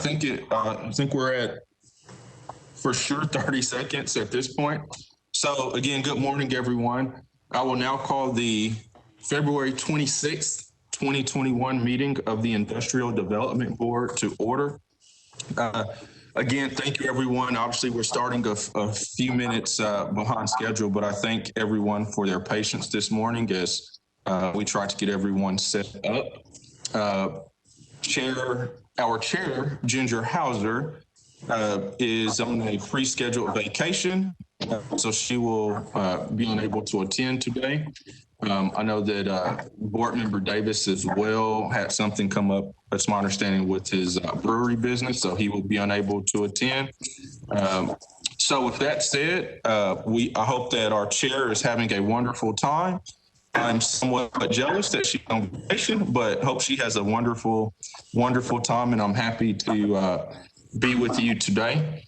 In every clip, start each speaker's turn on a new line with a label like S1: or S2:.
S1: I think we're at, for sure, 30 seconds at this point. So again, good morning, everyone. I will now call the February 26th, 2021 meeting of the Industrial Development Board to order. Again, thank you, everyone. Obviously, we're starting a few minutes behind schedule, but I thank everyone for their patience this morning as we try to get everyone set up. Our chair, Ginger Hauser, is on a pre-scheduled vacation, so she will be unable to attend today. I know that Board Member Davis as well had something come up, that's my understanding, with his brewery business, so he will be unable to attend. So with that said, I hope that our chair is having a wonderful time. I'm somewhat jealous that she's on vacation, but hope she has a wonderful, wonderful time, and I'm happy to be with you today.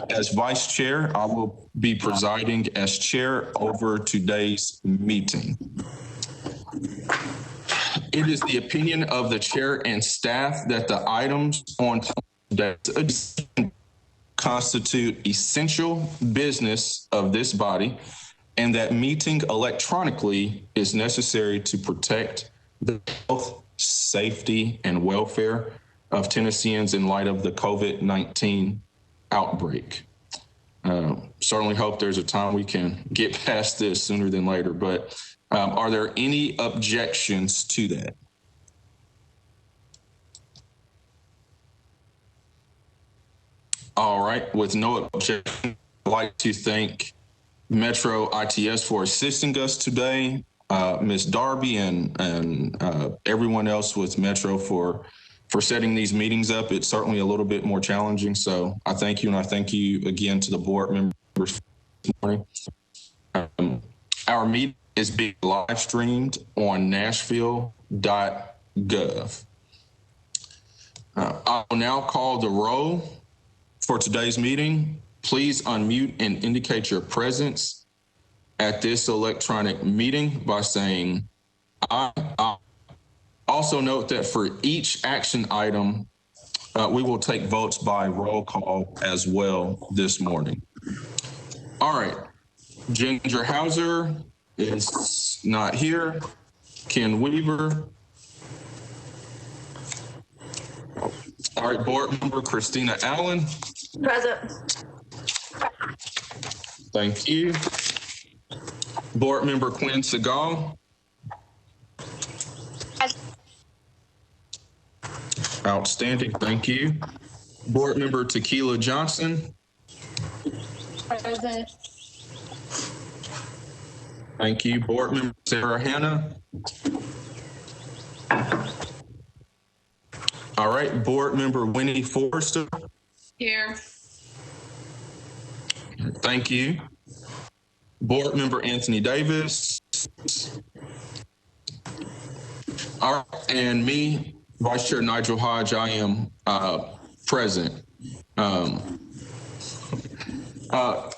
S1: As vice chair, I will be presiding as chair over today's meeting. It is the opinion of the chair and staff that the items on today's agenda constitute essential business of this body, and that meeting electronically is necessary to protect the health, safety, and welfare of Tennesseans in light of the COVID-19 outbreak. Certainly hope there's a time we can get past this sooner than later, but are there any objections to that? All right, with no objection, I'd like to thank Metro ITS for assisting us today, Ms. Darby and everyone else with Metro for setting these meetings up. It's certainly a little bit more challenging, so I thank you, and I thank you again to the board members this morning. Our meeting is being live streamed on nashville.gov. I will now call the roll for today's meeting. Please unmute and indicate your presence at this electronic meeting by saying aye. Also note that for each action item, we will take votes by roll call as well this morning. All right, Ginger Hauser is not here. Ken Weaver. All right, board member Christina Allen.
S2: Present.
S1: Thank you. Board member Quinn Segal. Outstanding, thank you. Board member Tequila Johnson.
S2: Present.
S1: Thank you. Board member Sarah Hanna. All right, board member Winnie Forrester.
S2: Here.
S1: Thank you. Board member Anthony Davis. All right, and me, Vice Chair Nigel Hodge, I am present. All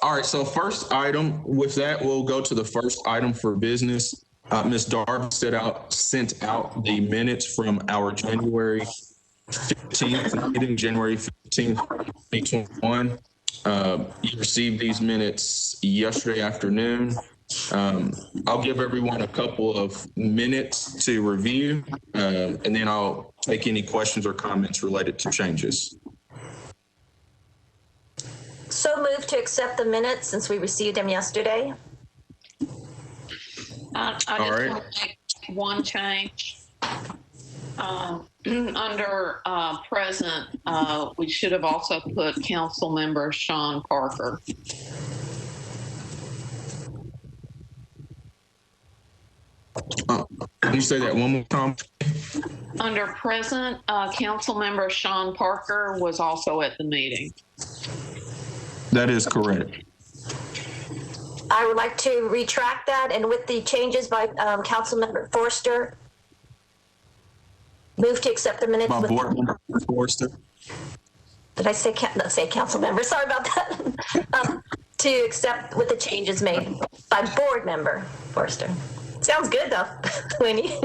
S1: right, so first item, with that, we'll go to the first item for business. Ms. Darby sent out the minutes from our January 15th meeting, January 15th, 2021. You received these minutes yesterday afternoon. I'll give everyone a couple of minutes to review, and then I'll take any questions or comments related to changes.
S2: So moved to accept the minutes since we received them yesterday.
S3: I just want to make one change. Under present, we should have also put council member Sean Parker.
S1: Can you say that one more time?
S3: Under present, council member Sean Parker was also at the meeting.
S1: That is correct.
S2: I would like to retract that, and with the changes by Councilmember Forster, move to accept the minutes.
S1: By board member Forster.
S2: Did I say council member? Sorry about that. To accept with the changes made by board member Forster. Sounds good though, Winnie.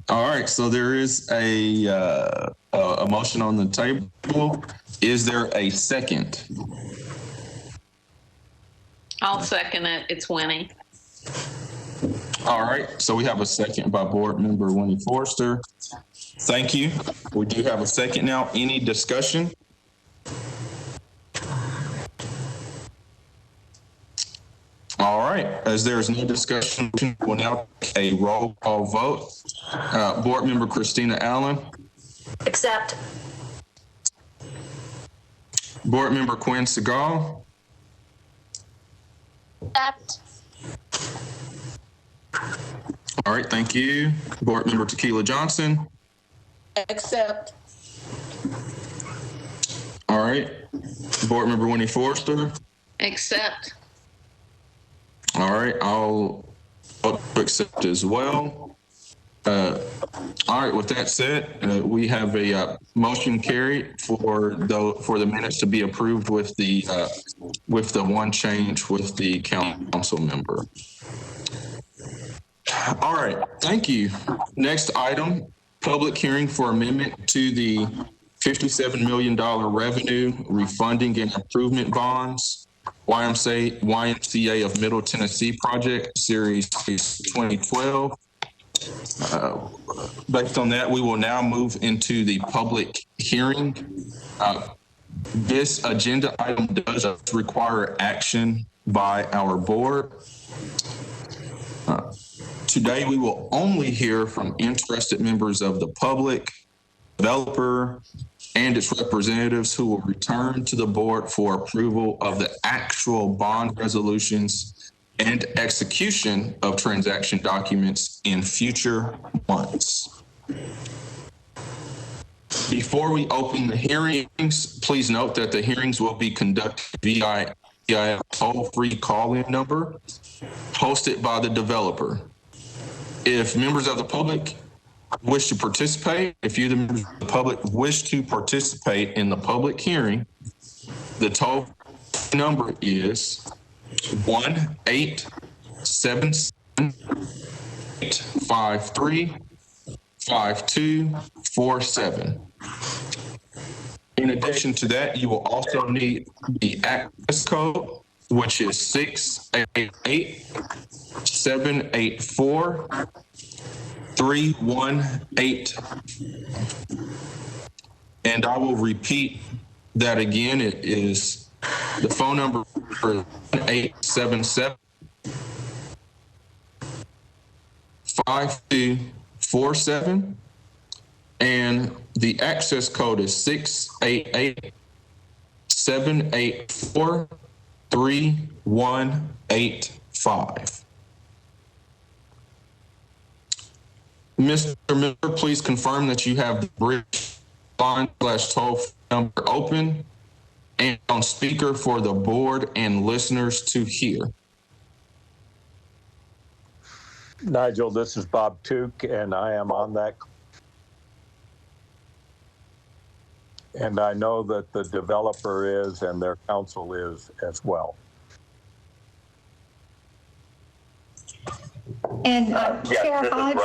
S1: All right, so there is a motion on the table. Is there a second?
S3: I'll second it. It's Winnie.
S1: All right, so we have a second by Board Member Winnie Forrester. Thank you. We do have a second now. Any discussion? All right, as there is no discussion, we'll now take a roll call vote. Board Member Christina Allen.
S2: Accept.
S1: Board Member Quinn Segal.
S2: Accept.
S1: All right, thank you. Board Member Tequila Johnson.
S4: Accept.
S1: All right. Board Member Winnie Forrester.
S3: Accept.
S1: All right, I'll accept as well. All right, with that said, we have a motion carried for the minutes to be approved with the one change with the council member. All right, thank you. Next item, public hearing for amendment to the $57 million revenue refunding and improvement bonds, YMCA of Middle Tennessee Project, Series 2012. Based on that, we will now move into the public hearing. This agenda item does require action by our board. Today, we will only hear from interested members of the public, developer, and its representatives who will return to the board for approval of the actual bond resolutions and execution of transaction documents in future months. Before we open the hearings, please note that the hearings will be conducted via a toll-free call-in number hosted by the developer. If members of the public wish to participate, if you, the members of the public, wish to participate in the public hearing, the toll number is 1-877-853-5247. In addition to that, you will also need the access code, which is 688-784-318. And I will repeat that again. It is the phone number for 877-5247. And the access code is 688-784-3185. Mr. Miller, please confirm that you have the bridge line/toll number open and on speaker for the board and listeners to hear.
S5: Nigel, this is Bob Took, and I am on that. And I know that the developer is and their counsel is as well.
S6: And Chair Hodge,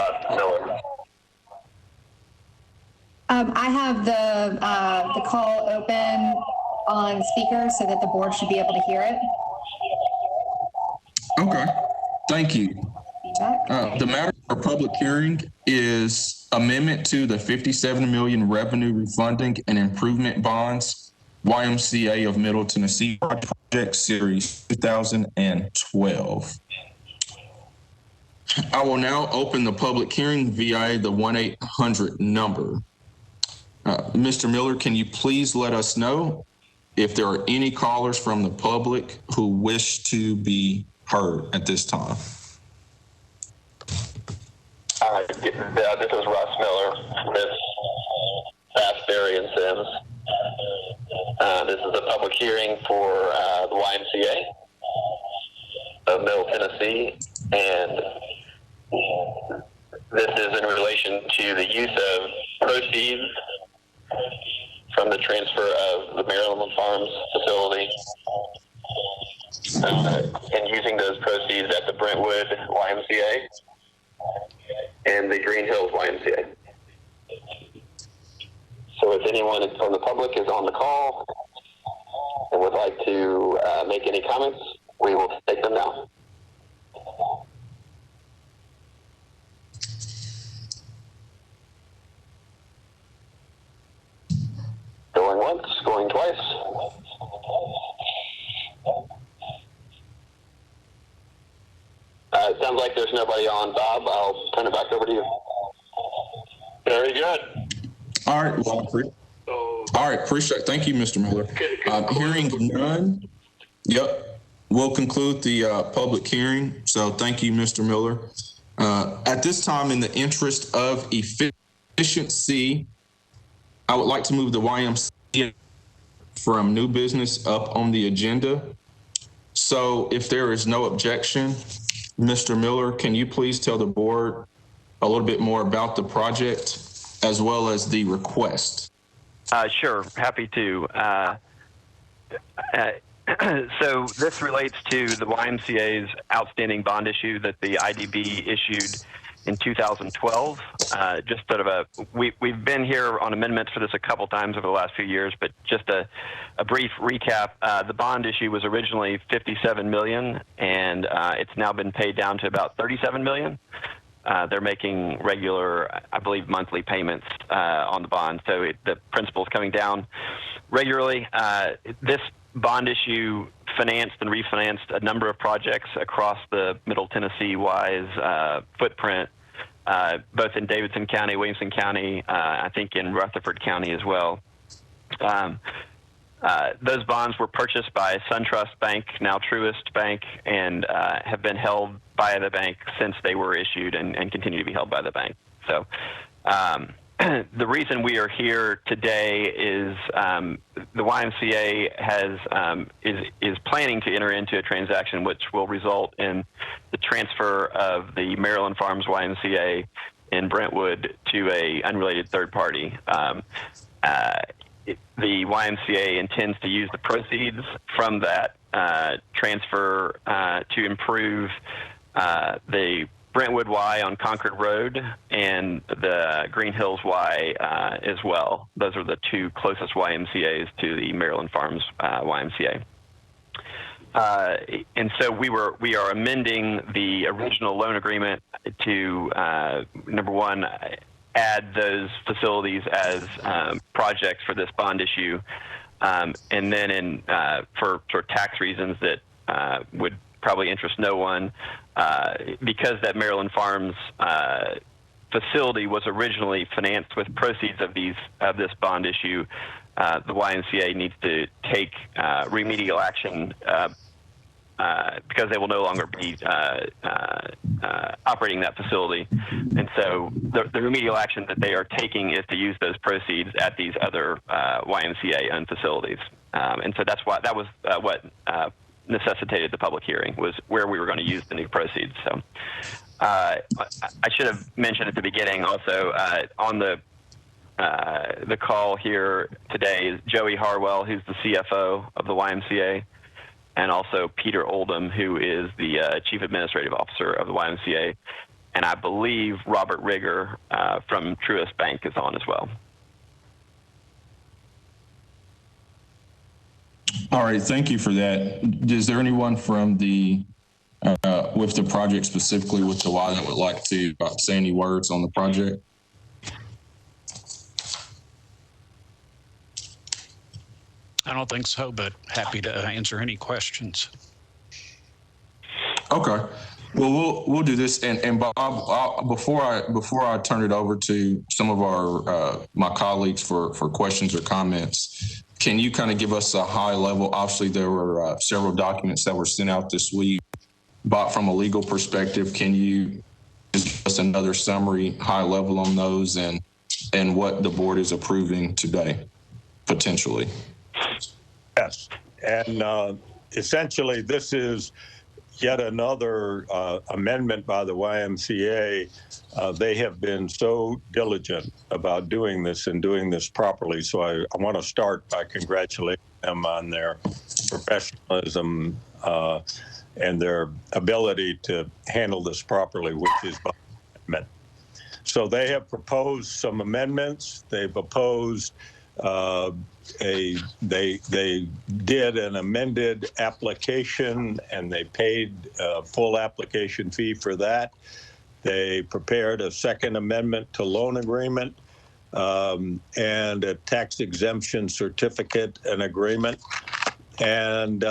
S6: I have the call open on speaker so that the board should be able to hear it.
S1: Okay, thank you. The matter for public hearing is amendment to the $57 million revenue refunding and improvement bonds, YMCA of Middle Tennessee Project Series 2012. I will now open the public hearing via the 1-800 number. Mr. Miller, can you please let us know if there are any callers from the public who wish to be heard at this time?
S7: This is Russ Miller, Miss Fastberry and Sims. This is a public hearing for the YMCA of Middle Tennessee, and this is in relation to the use of proceeds from the transfer of the Maryland Farms facility and using those proceeds at the Brentwood YMCA. and the Green Hills YMCA. So if anyone from the public is on the call and would like to make any comments, we will take them now. Going once, going twice. It sounds like there's nobody on. Bob, I'll turn it back over to you. Very good.
S1: All right. Well, all right. Appreciate it. Thank you, Mr. Miller. Hearing none. Yep. We'll conclude the public hearing. So thank you, Mr. Miller. At this time, in the interest of efficiency, I would like to move the YMCA from new business up on the agenda. So if there is no objection, Mr. Miller, can you please tell the board a little bit more about the project as well as the request?
S8: Sure, happy to. So this relates to the YMCA's outstanding bond issue that the IDB issued in 2012. Just sort of we've been here on amendments for this a couple times over the last few years, but just a brief recap. The bond issue was originally $57 million, and it's now been paid down to about $37 million. They're making regular, I believe, monthly payments on the bond, so the principal is coming down regularly. This bond issue financed and refinanced a number of projects across the Middle Tennessee-wise footprint, both in Davidson County, Williamson County, I think in Rutherford County as well. Those bonds were purchased by SunTrust Bank, now Truist Bank, and have been held by the bank since they were issued and continue to be held by the bank. So the reason we are here today is the YMCA is planning to enter into a transaction which will result in the transfer of the Maryland Farms YMCA in Brentwood to a unrelated third party. The YMCA intends to use the proceeds from that transfer to improve the Brentwood Y on Concord Road and the Green Hills Y as well. Those are the two closest YMCAs to the Maryland Farms YMCA. And so we are amending the original loan agreement to, number one, add those facilities as projects for this bond issue, and then for tax reasons that would probably interest no one, because that Maryland Farms facility was originally financed with proceeds of this bond issue. The YMCA needs to take remedial action because they will no longer be operating that facility. And so the remedial action that they are taking is to use those proceeds at these other YMCA-owned facilities. And so that's why that was what necessitated the public hearing, was where we were going to use the new proceeds. So I should have mentioned at the beginning also on the call here today is Joey Harwell, who's the CFO of the YMCA, and also Peter Oldham, who is the Chief Administrative Officer of the YMCA. And I believe Robert Rigger from Truist Bank is on as well.
S1: All right, thank you for that. Is there anyone from with the project specifically with the Y that would like to say any words on the project?
S9: I don't think so, but happy to answer any questions.
S1: Okay. Well, we'll do this, and Bob, before I turn it over to some of our my colleagues for questions or comments, can you kind of give us a high level? Obviously, there were several documents that were sent out this week, but from a legal perspective, can you give us another summary, high level on those, and what the board is approving today, potentially?
S5: Yes, and essentially this is yet another amendment by the YMCA. They have been so diligent about doing this and doing this properly. So I want to start by congratulating them on their professionalism and their ability to handle this properly, which is by amendment. So they have proposed some amendments. They've opposed they did an amended application, and they paid a full application fee for that. They prepared a second amendment to loan agreement and a tax exemption certificate and agreement. And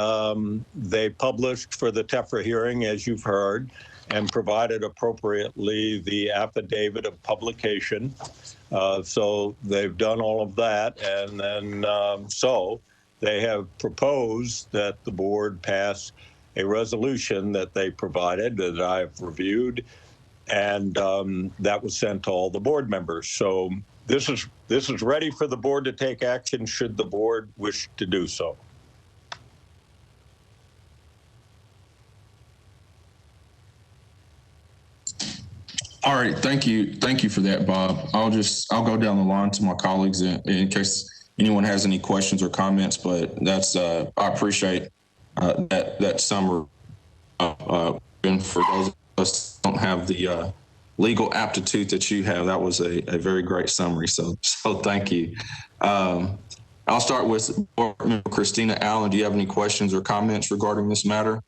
S5: they published for the TEFRA hearing, as you've heard, and provided appropriately the affidavit of publication. So they've done all of that. And then so they have proposed that the board pass a resolution that they provided that I've reviewed, and that was sent to all the board members. So this is ready for the board to take action should the board wish to do so.
S1: All right, thank you for that, Bob. I'll go down the line to my colleagues in case anyone has any questions or comments. But that's I appreciate that summary. And for those of us who don't have the legal aptitude that you have, that was a very great summary. So thank you. I'll start with Board Member Christina Allen. Do you have any questions or comments regarding this matter?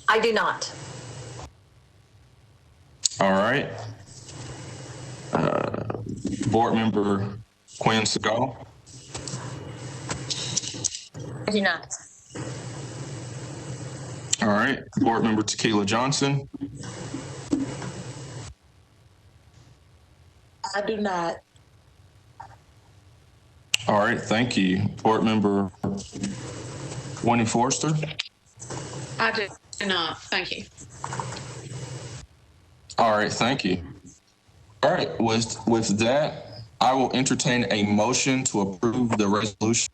S2: I do not.
S1: All right. Board Member Quinn Segal.
S10: I do not.
S1: All right. Board Member Tequila Johnson.
S4: I do not.
S1: All right. Thank you. Board Member Winnie Forster.
S3: I do not. Thank you.
S1: All right. Thank you. All right. With that, I will entertain a motion to approve the resolution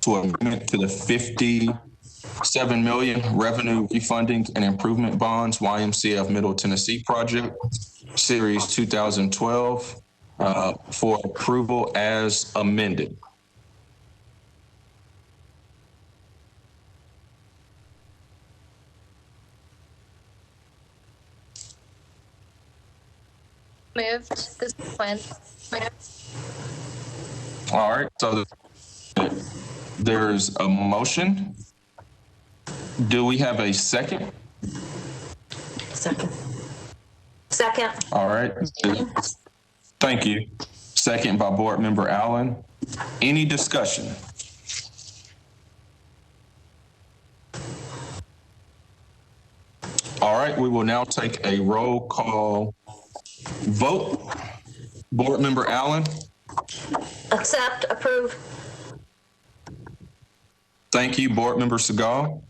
S1: to amendment to the $57 million revenue refunding and improvement bonds YMCA of Middle Tennessee project, Series 2012, for approval as amended.
S10: Moved. This is Quinn.
S1: All right. So there's a motion. Do we have a second?
S2: Second.
S1: All right. Thank you. Second by Board Member Allen. Any discussion? All right. We will now take a roll call vote. Board Member Allen.
S2: Accept, approve.
S1: Thank you. Board Member Segal.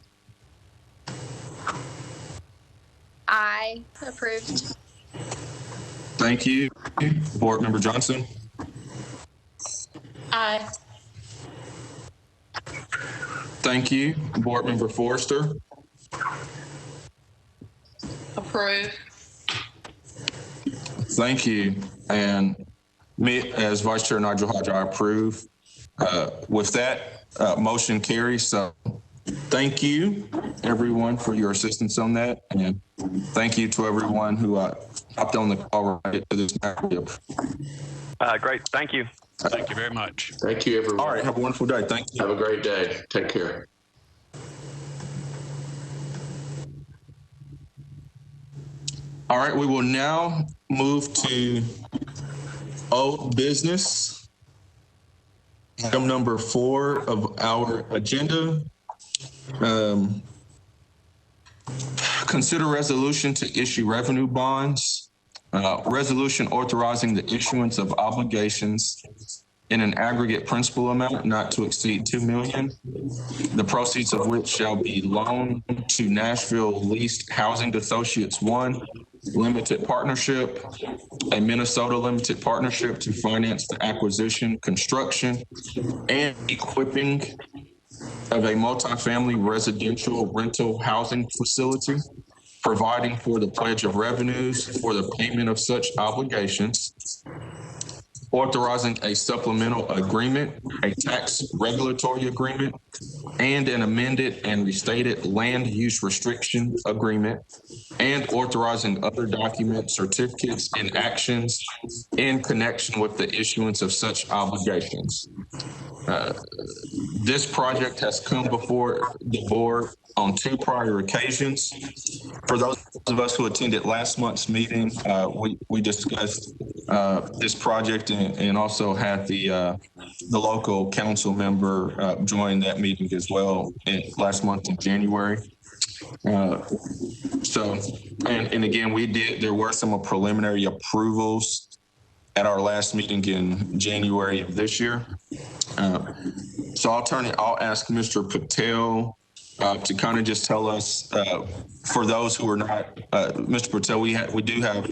S10: I approved.
S1: Thank you. Board Member Johnson.
S4: Aye.
S1: Thank you. Board Member Forster.
S3: Approve.
S1: Thank you. And me, as Vice Chair Nigel Hodge, I approve. With that, motion carries. So thank you, everyone, for your assistance on that. And thank you to everyone who hopped on the call right to this matter.
S8: Great. Thank you.
S9: Thank you very much.
S11: Thank you, everyone.
S1: All right. Have a wonderful day. Thank you.
S11: Have a great day. Take care.
S1: All right. We will now move to old business. Item number 4 of our agenda. Consider resolution to issue revenue bonds. Resolution authorizing the issuance of obligations in an aggregate principal amount not to exceed $2 million, the proceeds of which shall be loaned to Nashville Leased Housing Associates 1 Limited Partnership, a Minnesota Limited Partnership to finance the acquisition, construction, and equipping of a multifamily residential rental housing facility, providing for the pledge of revenues for the payment of such obligations, authorizing a supplemental agreement, a tax regulatory agreement, and an amended and restated land use restriction agreement, and authorizing other documents, certificates, and actions in connection with the issuance of such obligations. This project has come before the board on 2 prior occasions. For those of us who attended last month's meeting, we discussed this project and also had the local council member join that meeting as well last month in January. And again, there were some preliminary approvals at our last meeting in January of this year. So I'll ask Mr. Patel to kind of just tell us, for those who are not, Mr. Patel, we do have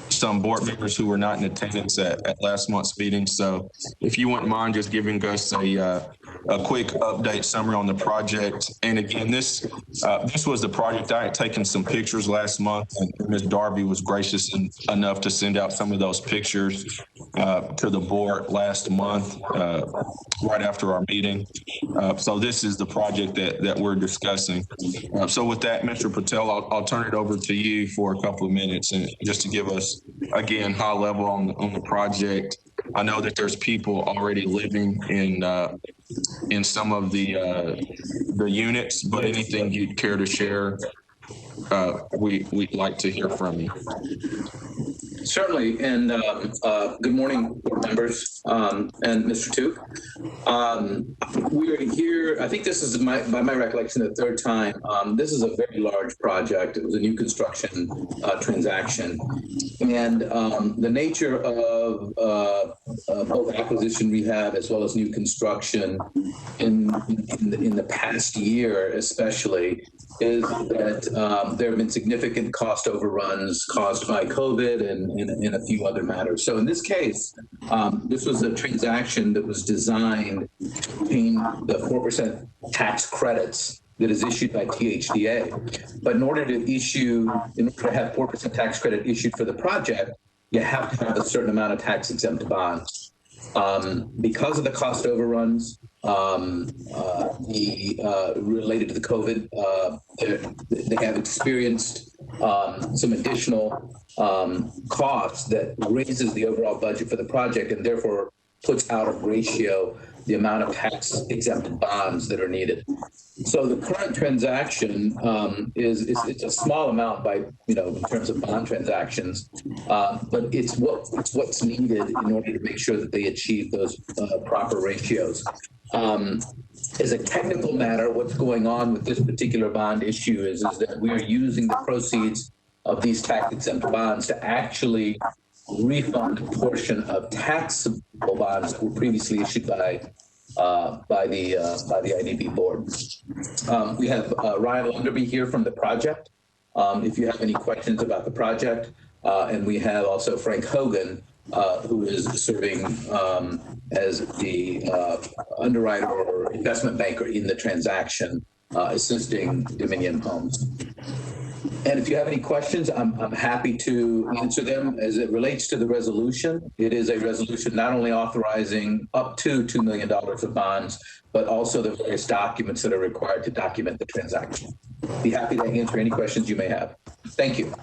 S1: some board members who were not in attendance at last month's meeting. So if you wouldn't mind just giving us a quick update summary on the project. And again, this was the project. I had taken some pictures last month, and Ms. Darby was gracious enough to send out some of those pictures to the board last month, right after our meeting. So this is the project that we're discussing. So with that, Mr. Patel, I'll turn it over to you for a couple of minutes, and just to give us, again, high level on the project. I know that there's people already living in some of the units, but anything you'd care to share, we'd like to hear from you.
S12: Certainly, and good morning, board members, and Mr. Tuke. We are here, I think this is, by my recollection, the 3rd time. This is a very large project. It was a new construction transaction. And the nature of both acquisition rehab as well as new construction in the past year especially is that there have been significant cost overruns caused by COVID and a few other matters. So in this case, this was a transaction that was designed to obtain the 4% tax credits that is issued by THDA. But in order to have 4% tax credit issued for the project, you have to have a certain amount of tax exempt bonds. Because of the cost overruns, related to the COVID, they have experienced some additional costs that raises the overall budget for the project and therefore puts out of ratio the amount of tax exempt bonds that are needed. So the current transaction it's a small amount by in terms of bond transactions, but it's what's needed in order to make sure that they achieve those proper ratios. As a technical matter, what's going on with this particular bond issue is that we are using the proceeds of these tax exempt bonds to actually refund a portion of taxable bonds that were previously issued by the IDB board. We have Ryan Lunderby here from the project. If you have any questions about the project, and we have also Frank Hogan, who is serving as the underwriter or investment banker in the transaction, assisting Dominion Homes. And if you have any questions, I'm happy to answer them. As it relates to the resolution, it is a resolution not only authorizing up to $2 million of bonds, but also the various documents that are required to document the transaction. Be happy to answer any questions you may have. Thank you.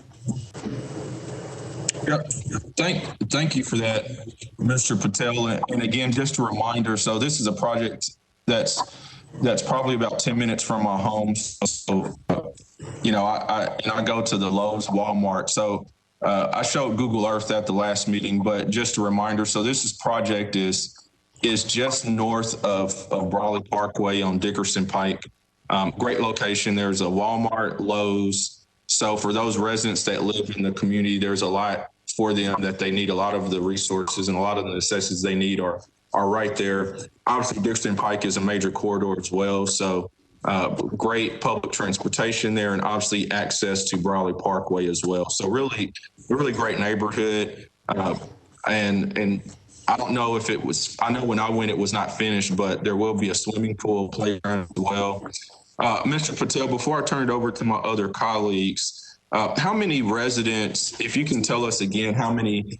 S1: Yeah, thank you for that, Mr. Patel. And again, just a reminder, so this is a project that's probably about 10 minutes from my home. So, I go to the Lowe's, Walmart. So I showed Google Earth at the last meeting, but just a reminder. So this project is just north of Brawley Parkway on Dickerson Pike. Great location. There's a Walmart, Lowe's. So for those residents that live in the community, there's a lot for them that they need. A lot of the resources and a lot of the necessities they need are right there. Obviously, Dickerson Pike is a major corridor as well. So great public transportation there, and obviously access to Brawley Parkway as well. So really great neighborhood. And I don't know if it was, I know when I went, it was not finished, but there will be a swimming pool, playground as well. Mr. Patel, before I turn it over to my other colleagues, How many residents, if you can tell us again, how many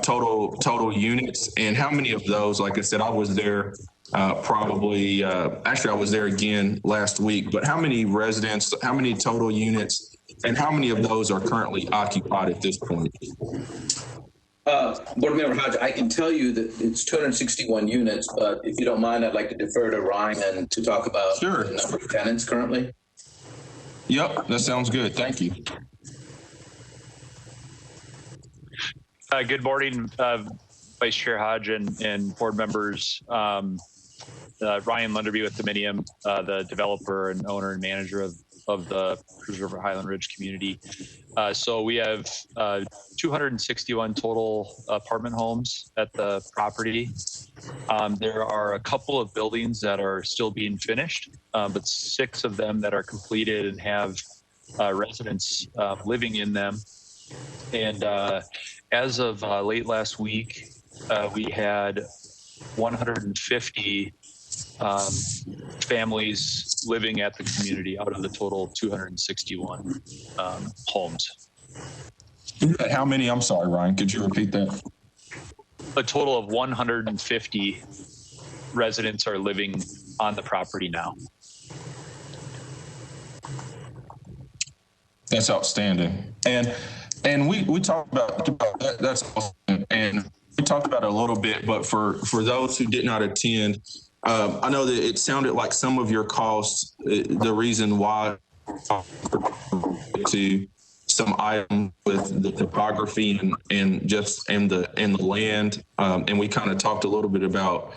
S1: total units, and how many of those, like I said, I was there actually I was there again last week, but how many residents, how many total units, and how many of those are currently occupied at this point?
S12: Board Member Hodge, I can tell you that it's 261 units, but if you don't mind, I'd like to defer to Ryan to talk about the number of tenants currently.
S1: Yep, that sounds good. Thank you.
S13: Good morning, Vice Chair Hodge and board members. Ryan Lunderby with Dominium, the developer and owner and manager of the Cruise River Highland Ridge community. So we have 261 total apartment homes at the property. There are a couple of buildings that are still being finished, but 6 of them that are completed and have residents living in them. And as of late last week, we had 150 families living at the community out of the total 261 homes.
S1: How many? I'm sorry, Ryan, could you repeat that?
S13: A total of 150 residents are living on the property now.
S1: That's outstanding. And we talked about that. That's awesome. And we talked about it a little bit, but for those who did not attend, I know that it sounded like some of your costs, the reason why to some items with the topography and the land. And we kind of talked a little bit about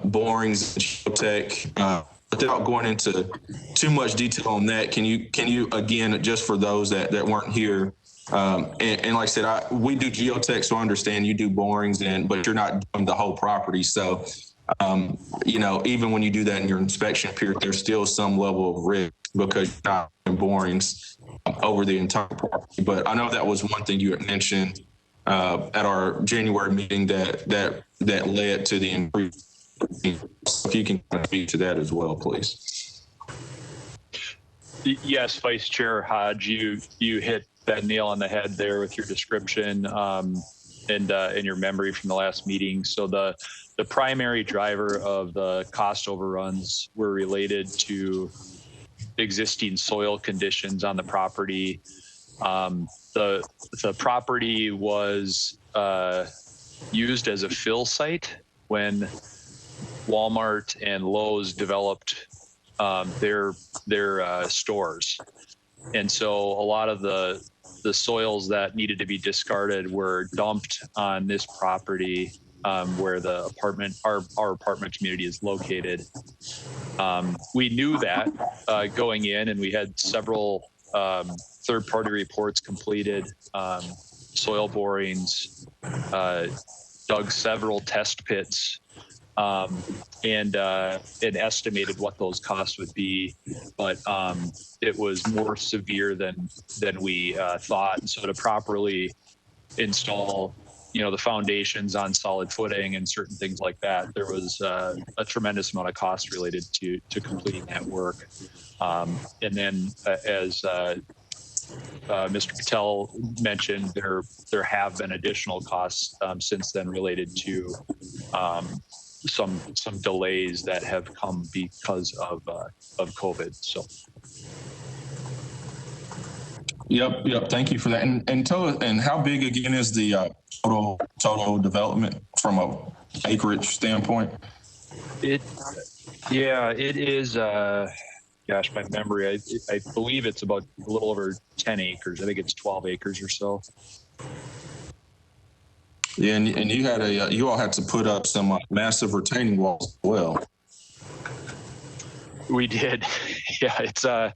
S1: borings and geotech. Without going into too much detail on that, can you again, just for those that weren't here, and like I said, we do geotech, so I understand you do borings, but you're not doing the whole property. So, even when you do that in your inspection period, there's still some level of risk because you're not doing borings over the entire property. But I know that was one thing you had mentioned at our January meeting that led to the increase. If you can speak to that as well, please.
S13: Yes, Vice Chair Hodge, you hit that nail on the head there with your description and your memory from the last meeting. So the primary driver of the cost overruns were related to existing soil conditions on the property. The property was used as a fill site when Walmart and Lowe's developed their stores. And so a lot of the soils that needed to be discarded were dumped on this property where the our apartment community is located. We knew that going in, and we had several third-party reports completed, soil borings, dug several test pits, and estimated what those costs would be, but it was more severe than we thought. And so to properly install, the foundations on solid footing and certain things like that, there was a tremendous amount of cost related to completing that work. And then, as Mr. Patel mentioned, there have been additional costs since then related to some delays that have come because of COVID. So.
S1: Yep. Thank you for that. And tell us, and how big again is the total development from a acreage standpoint?
S13: It is. Gosh, my memory. I believe it's about a little over 10 acres. I think it's 12 acres or so.
S1: Yeah, and you all had to put up some massive retaining walls as well.
S13: We did. Yeah, it's a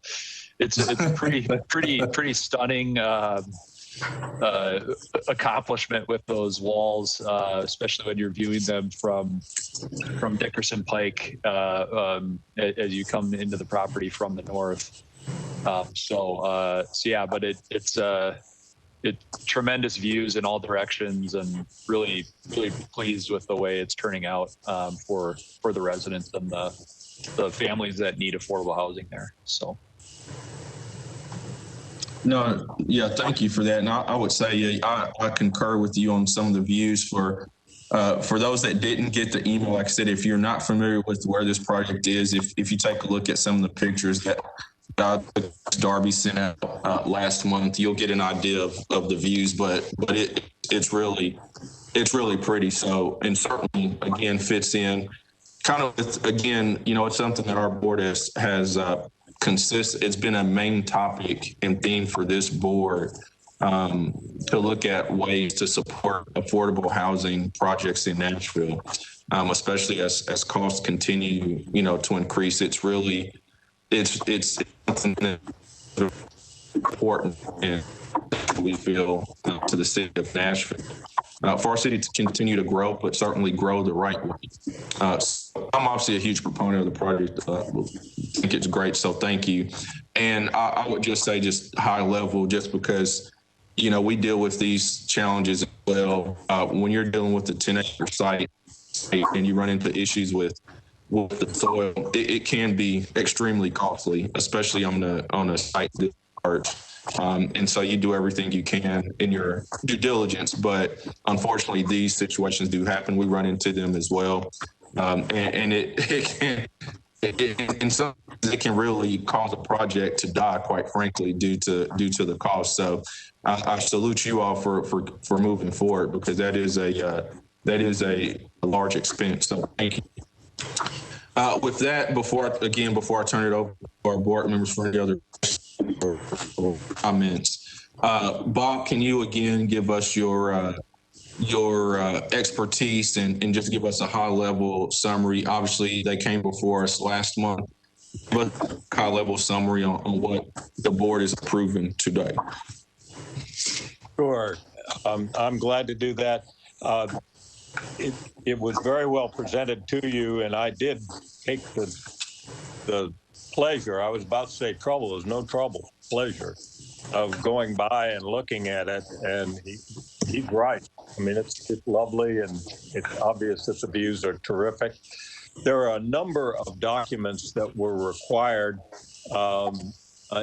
S13: pretty stunning accomplishment with those walls, especially when you're viewing them from Dickerson Pike as you come into the property from the north. So yeah, but it's tremendous views in all directions, and really pleased with the way it's turning out for the residents and the families that need affordable housing there. So.
S1: No, yeah, thank you for that. And I would say I concur with you on some of the views for those that didn't get the email. Like I said, if you're not familiar with where this project is, if you take a look at some of the pictures that Darby sent out last month, you'll get an idea of the views. But it's really pretty. So, and certainly again fits in kind of with, again, it's something that our board has it's been a main topic and theme for this board to look at ways to support affordable housing projects in Nashville, especially as costs continue, to increase. It's something that's important, and we feel to the city of Nashville. For our city to continue to grow, but certainly grow the right way. So I'm obviously a huge proponent of the project. I think it's great, so thank you. And I would just say, just high level, just because, we deal with these challenges as well. When you're dealing with the 10-acre site and you run into issues with the soil, it can be extremely costly, especially on a site this large. And so you do everything you can in your due diligence, but unfortunately these situations do happen. We run into them as well. And it can really cause a project to die, quite frankly, due to the cost. So I salute you all for moving forward, because that is a large expense. So thank you. With that, before I turn it over to our board members for any other comments, Bob, can you again give us your expertise and just give us a high-level summary? Obviously, they came before us last month, but high-level summary on what the board is approving today.
S5: Sure. I'm glad to do that. It was very well presented to you, and I did take the pleasure, I was about to say trouble, there's no trouble, pleasure of going by and looking at it, and he's right. I mean, it's lovely, and it's obvious that the views are terrific. There are a number of documents that were required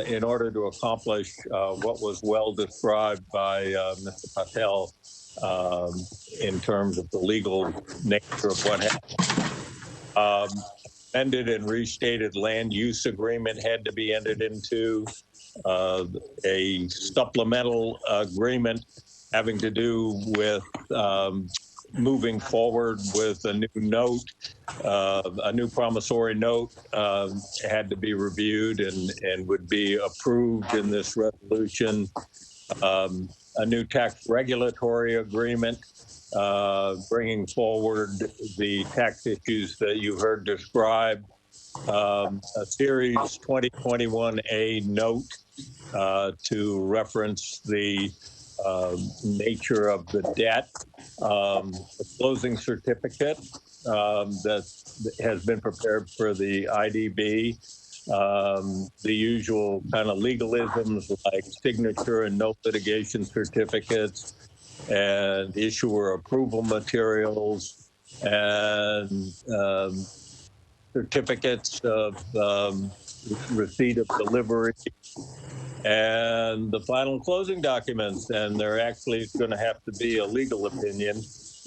S5: in order to accomplish what was well described by Mr. Patel in terms of the legal nature of what happened. Amended and restated land use agreement had to be entered into. A supplemental agreement having to do with moving forward with a new note, a new promissory note had to be reviewed and would be approved in this resolution. A new tax regulatory agreement, bringing forward the tax issues that you heard described, a Series 2021A note to reference the nature of the debt, a closing certificate that has been prepared for the IDB, the usual kind of legalisms like signature and no litigation certificates, and issuer approval materials, and certificates of receipt of delivery, and the final closing documents. And there actually is going to have to be a legal opinion.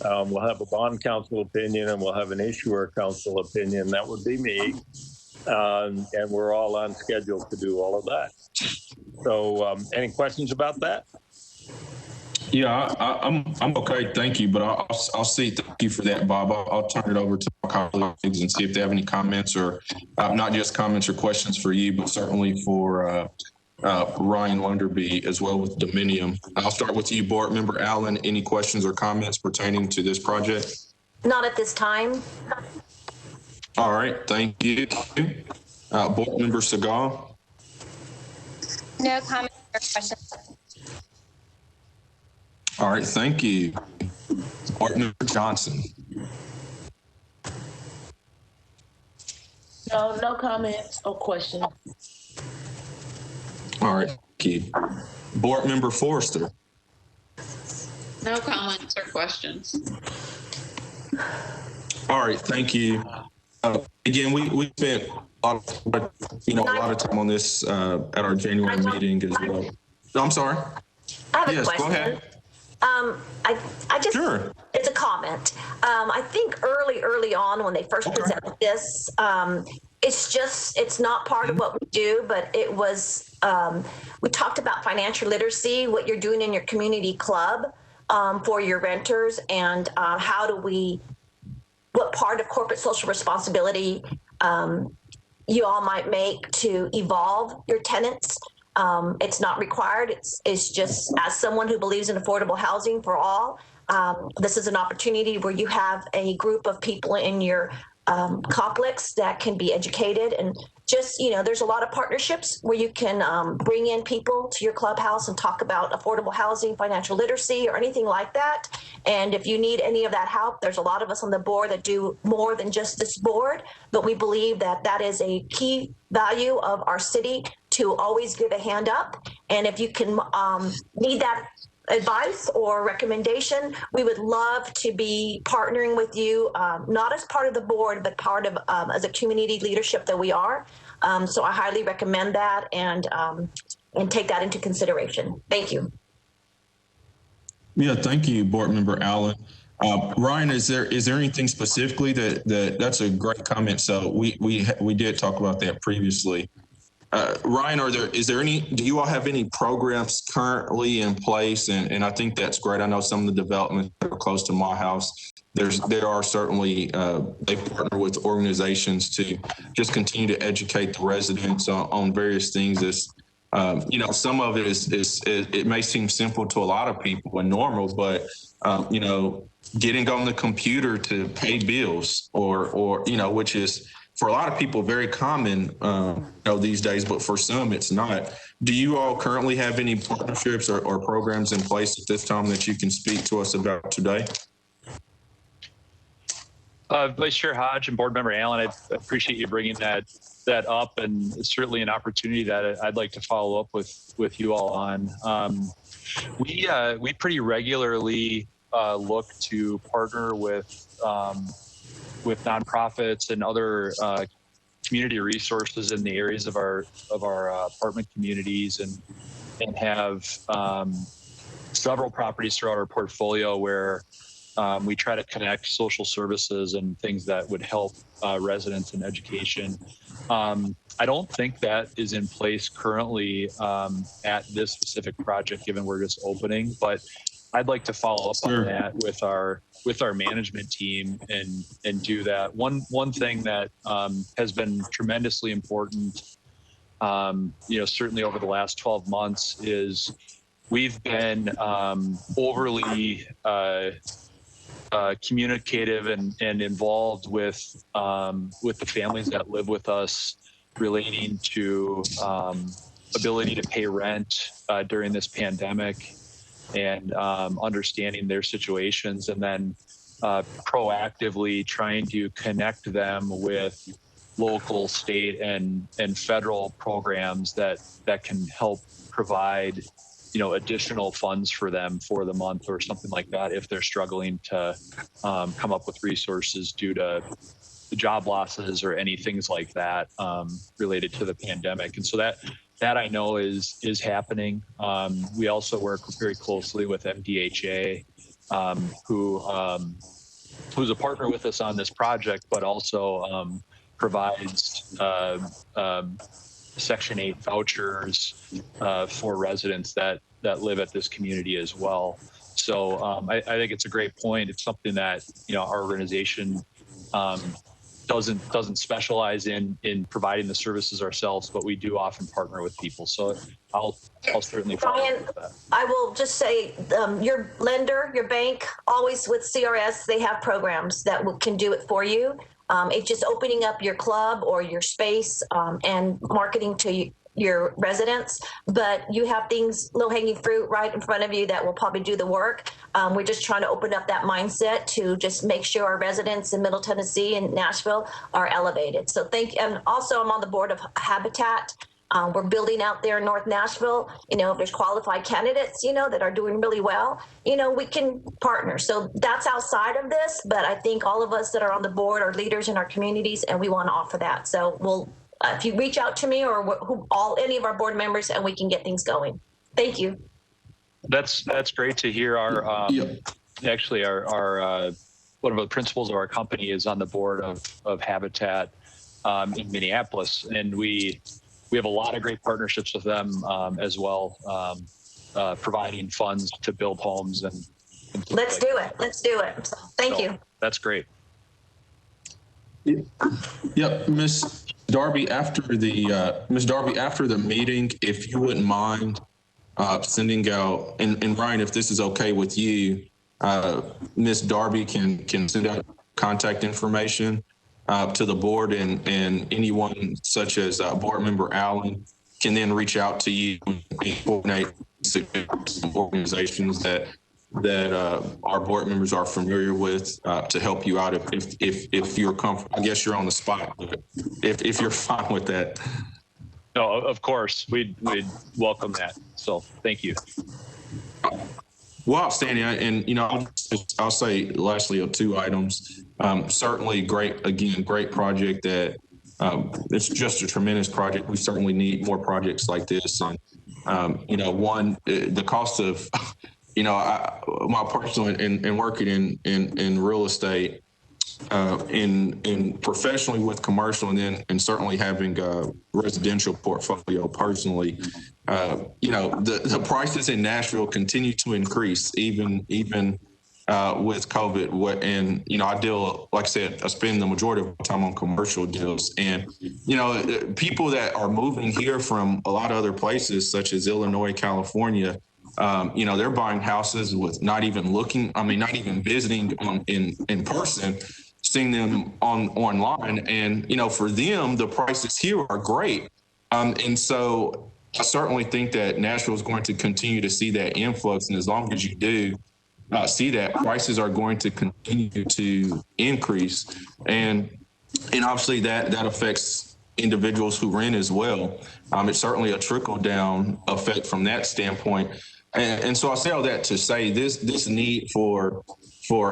S5: We'll have a bond counsel opinion, and we'll have an issuer counsel opinion. That would be me. And we're all on schedule to do all of that. So any questions about that?
S1: Yeah, I'm okay, thank you. But I'll see. Thank you for that, Bob. I'll turn it over to my colleagues and see if they have any comments, or not just comments or questions for you, but certainly for Ryan Lunderby as well with Dominium. I'll start with you, Board Member Allen. Any questions or comments pertaining to this project?
S2: Not at this time.
S1: All right, thank you. Board Member Segal.
S10: No comments or questions.
S1: All right, thank you. Board Member Johnson.
S4: No comments or questions.
S1: All right, thank you. Board Member Forrester.
S3: No comments or questions.
S1: All right, thank you. Again, we spent a lot of time on this at our January meeting as well. I'm sorry.
S2: I have a
S1: Yes,
S2: question.
S1: go ahead.
S2: I just,
S1: Sure.
S2: It's a comment. I think early on when they first presented this, it's not part of what we do, but it was, we talked about financial literacy, what you're doing in your community club for your renters, and what part of corporate social responsibility you all might make to evolve your tenants. It's not required. It's just, as someone who believes in affordable housing for all, this is an opportunity where you have a group of people in your complex that can be educated, and just, there's a lot of partnerships where you can bring in people to your clubhouse and talk about affordable housing, financial literacy, or anything like that. And if you need any of that help, there's a lot of us on the board that do more than just this board, but we believe that that is a key value of our city, to always give a hand up. And if you can need that advice or recommendation, we would love to be partnering with you, not as part of the board, but part of as a community leadership that we are. So I highly recommend that, and take that into consideration. Thank you.
S1: Yeah, thank you, Board Member Allen. Ryan, is there anything specifically that's a great comment? So we did talk about that previously. Ryan, do you all have any programs currently in place? And I think that's great. I know some of the developments that are close to my house, there are certainly, they partner with organizations to just continue to educate the residents on various things. Some of it it may seem simple to a lot of people and normal, but, getting on the computer to pay bills or which is, for a lot of people, very common these days, but for some it's not. Do you all currently have any partnerships or programs in place at this time that you can speak to us about today?
S13: Vice Chair Hodge and Board Member Allen, I appreciate you bringing that up, and it's certainly an opportunity that I'd like to follow up with you all on. We pretty regularly look to partner with nonprofits and other community resources in the areas of our apartment communities, and have several properties throughout our portfolio where we try to connect social services and things that would help residents in education. I don't think that is in place currently at this specific project, given we're just opening, but I'd like to follow up on that with our management team and do that. One thing that has been tremendously important, certainly over the last 12 months, is we've been overly communicative and involved with the families that live with us, relating to ability to pay rent during this pandemic, and understanding their situations, and then proactively trying to connect them with local, state, and federal programs that can help provide additional funds for them for the month or something like that, if they're struggling to come up with resources due to the job losses or any things like that related to the pandemic. And so that I know is happening. We also work very closely with MDHA, who's a partner with us on this project, but also provides Section 8 vouchers for residents that live at this community as well. So I think it's a great point. It's something that our organization doesn't specialize in providing the services ourselves, but we do often partner with people. So I'll certainly follow up with that.
S2: I will just say, your lender, your bank, always with CRS, they have programs that can do it for you. It's just opening up your club or your space and marketing to your residents, but you have things, low-hanging fruit right in front of you that will probably do the work. We're just trying to open up that mindset to just make sure our residents in Middle Tennessee and Nashville are elevated. So and also I'm on the board of Habitat. We're building out there in North Nashville. If there's qualified candidates, that are doing really well, we can partner. So that's outside of this, but I think all of us that are on the board are leaders in our communities, and we want to offer that. So if you reach out to me or any of our board members, and we can get things going. Thank you.
S13: That's great to hear. Our actually our one of the principals of our company is on the board of Habitat in Minneapolis, and we have a lot of great partnerships with them as well, providing funds to build homes and
S2: Let's do it. Let's do it. Thank you.
S13: That's great.
S1: Yep, Miss Darby. After the meeting, if you wouldn't mind sending out, and Ryan, if this is okay with you, Miss Darby can send out contact information to the board, and anyone such as board member Allen can then reach out to you and coordinate some organizations that our board members are familiar with to help you out if you're comfortable. I guess you're on the spot, but if you're fine with that.
S13: No, of course, we'd welcome that. So thank you.
S1: Well, outstanding. And, I'll say lastly of 2 items. Certainly great project that it's just a tremendous project. We certainly need more projects like this. And, the cost of, my personal and working in real estate, in professionally with commercial, and certainly having a residential portfolio personally, the prices in Nashville continue to increase even with COVID. And I deal, like I said, I spend the majority of my time on commercial deals, and people that are moving here from a lot of other places such as Illinois, California, they're buying houses with not even visiting in person, seeing them online. And, for them, the prices here are great. And so I certainly think that Nashville is going to continue to see that influx. And as long as you do see that, prices are going to continue to increase. And obviously that affects individuals who rent as well. It's certainly a trickle down effect from that standpoint. And so I say all that to say this need for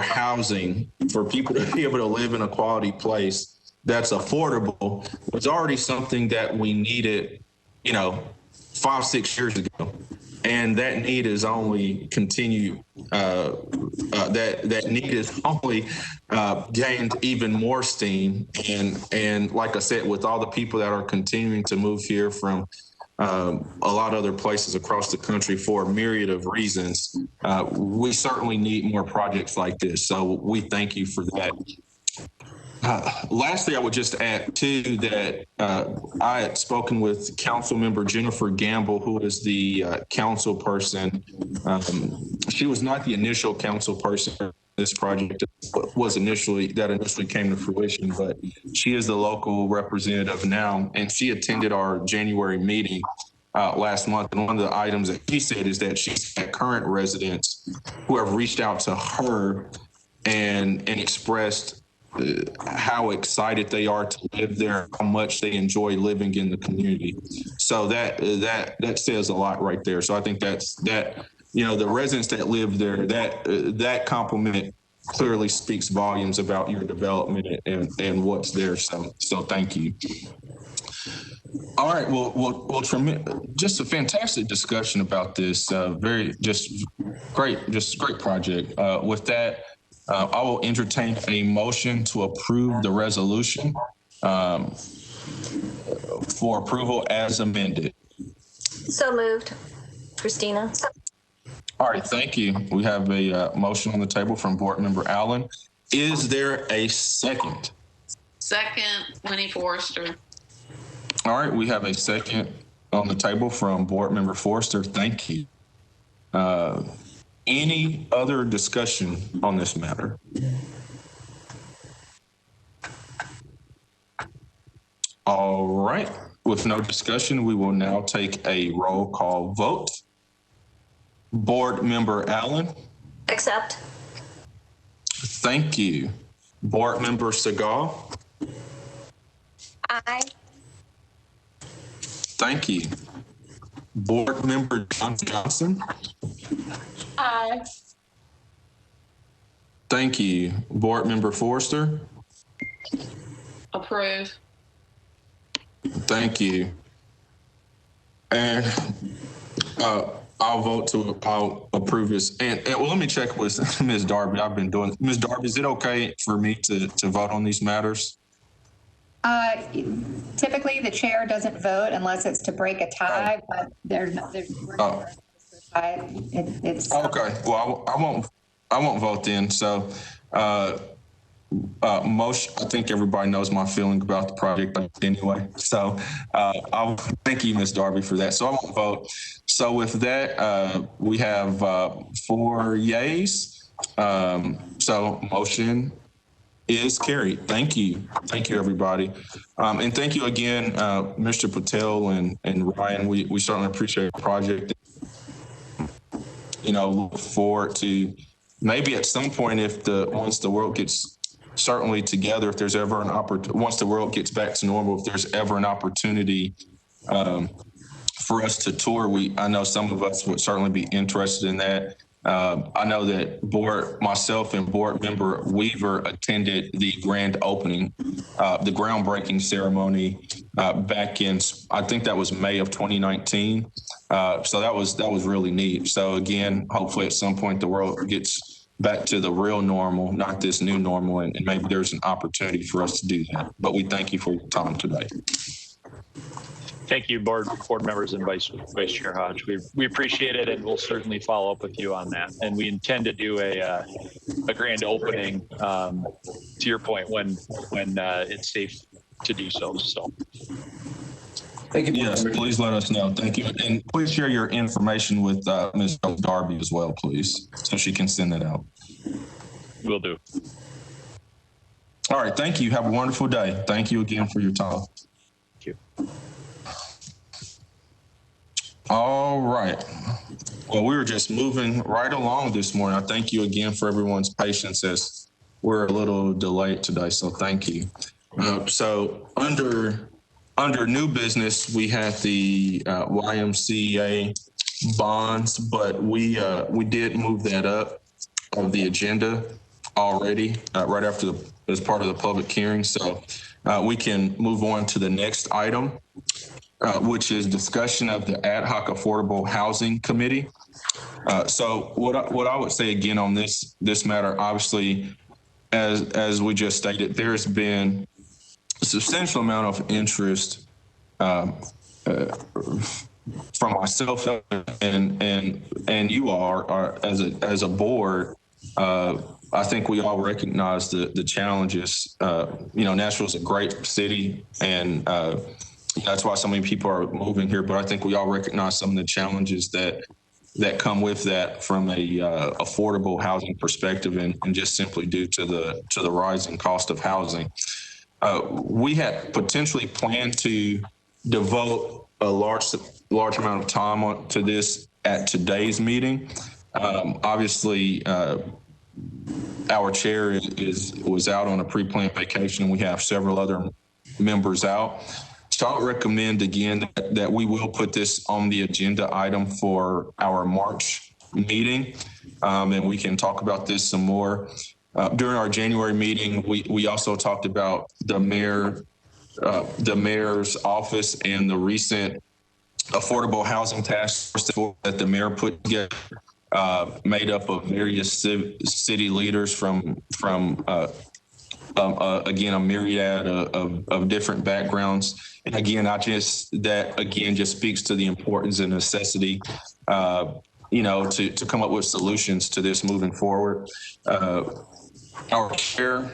S1: housing, for people to be able to live in a quality place that's affordable, was already something that we needed, 5-6 years ago. And that need is only continued, that need is only gained even more steam. And like I said, with all the people that are continuing to move here from a lot of other places across the country for a myriad of reasons, we certainly need more projects like this. So we thank you for that. Lastly, I would just add too that I had spoken with Council Member Jennifer Gamble, who is the council person. She was not the initial council person for this project that initially came to fruition, but she is the local representative now, and she attended our January meeting last month. And one of the items that she said is that she's had current residents who have reached out to her and expressed how excited they are to live there, how much they enjoy living in the community. So that says a lot right there. So I think the residents that live there, that compliment clearly speaks volumes about your development and what's there. So thank you. All right. Well, just a fantastic discussion about this. Great project. With that, I will entertain a motion to approve the resolution for approval as amended.
S2: So moved. Christina.
S1: All right, thank you. We have a motion on the table from Board Member Allen. Is there a second?
S3: Second, Winnie Forrester.
S1: All right, we have a second on the table from Board Member Forrester. Thank you. Any other discussion on this matter? All right. With no discussion, we will now take a roll call vote. Board Member Allen?
S2: Accept.
S1: Thank you. Board Member Segal?
S10: Aye.
S1: Thank you. Board Member Johnson?
S4: Aye.
S1: Thank you. Board Member Forrester?
S3: Approve.
S1: Thank you. And I'll approve this. And well, let me check with Ms. Darby. I've been doing, Ms. Darby, is it okay for me to vote on these matters?
S6: Typically, the chair doesn't vote unless it's to break a tie, but there's it's
S1: okay. Well, I won't vote then. So, most, I think everybody knows my feeling about the project anyway. So, I'll thank you, Ms. Darby, for that. So I won't vote. So with that, we have 4 yays. So motion is carried. Thank you. Thank you, everybody. And thank you again, Mr. Patel and Ryan. We certainly appreciate the project. Look forward to maybe at some point once the world gets certainly together, if there's ever an opportunity, once the world gets back to normal, if there's ever an opportunity for us to tour, I know some of us would certainly be interested in that. I know that myself and board member Weaver attended the grand opening, the groundbreaking ceremony back in, I think that was May of 2019. So that was really neat. So again, hopefully at some point the world gets back to the real normal, not this new normal, and maybe there's an opportunity for us to do that. But we thank you for your time today.
S13: Thank you, board members and Vice Chair Hodge. We appreciate it, and we'll certainly follow up with you on that. And we intend to do a grand opening, to your point, when it's safe to do so. So,
S12: thank you.
S1: Yes, please let us know. Thank you, and please share your information with Ms. Darby as well, please, so she can send it out.
S13: Will do.
S1: All right. Thank you. Have a wonderful day. Thank you again for your time.
S13: Thank you.
S1: All right. Well, we were just moving right along this morning. I thank you again for everyone's patience as we're a little delayed today. So thank you. So under new business, we had the YMCA bonds, but we did move that up on the agenda already right after as part of the public hearing. So we can move on to the next item. Which is discussion of the ad hoc affordable housing committee. So what I would say again on this matter, obviously, as we just stated, there has been a substantial amount of interest from myself and you are as a board. I think we all recognize the challenges. Nashville is a great city, and that's why so many people are moving here. But I think we all recognize some of the challenges that come with that from a affordable housing perspective, and just simply due to the rising cost of housing. We had potentially planned to devote a large amount of time to this at today's meeting. Obviously, our chair was out on a pre-planned vacation, and we have several other members out. So I would recommend again that we will put this on the agenda item for our March meeting, and we can talk about this some more. During our January meeting, we also talked about the mayor's office and the recent affordable housing task force that the mayor put together, made up of various city leaders from again, a myriad of different backgrounds. And again, that just speaks to the importance and necessity, to come up with solutions to this moving forward. Our Chair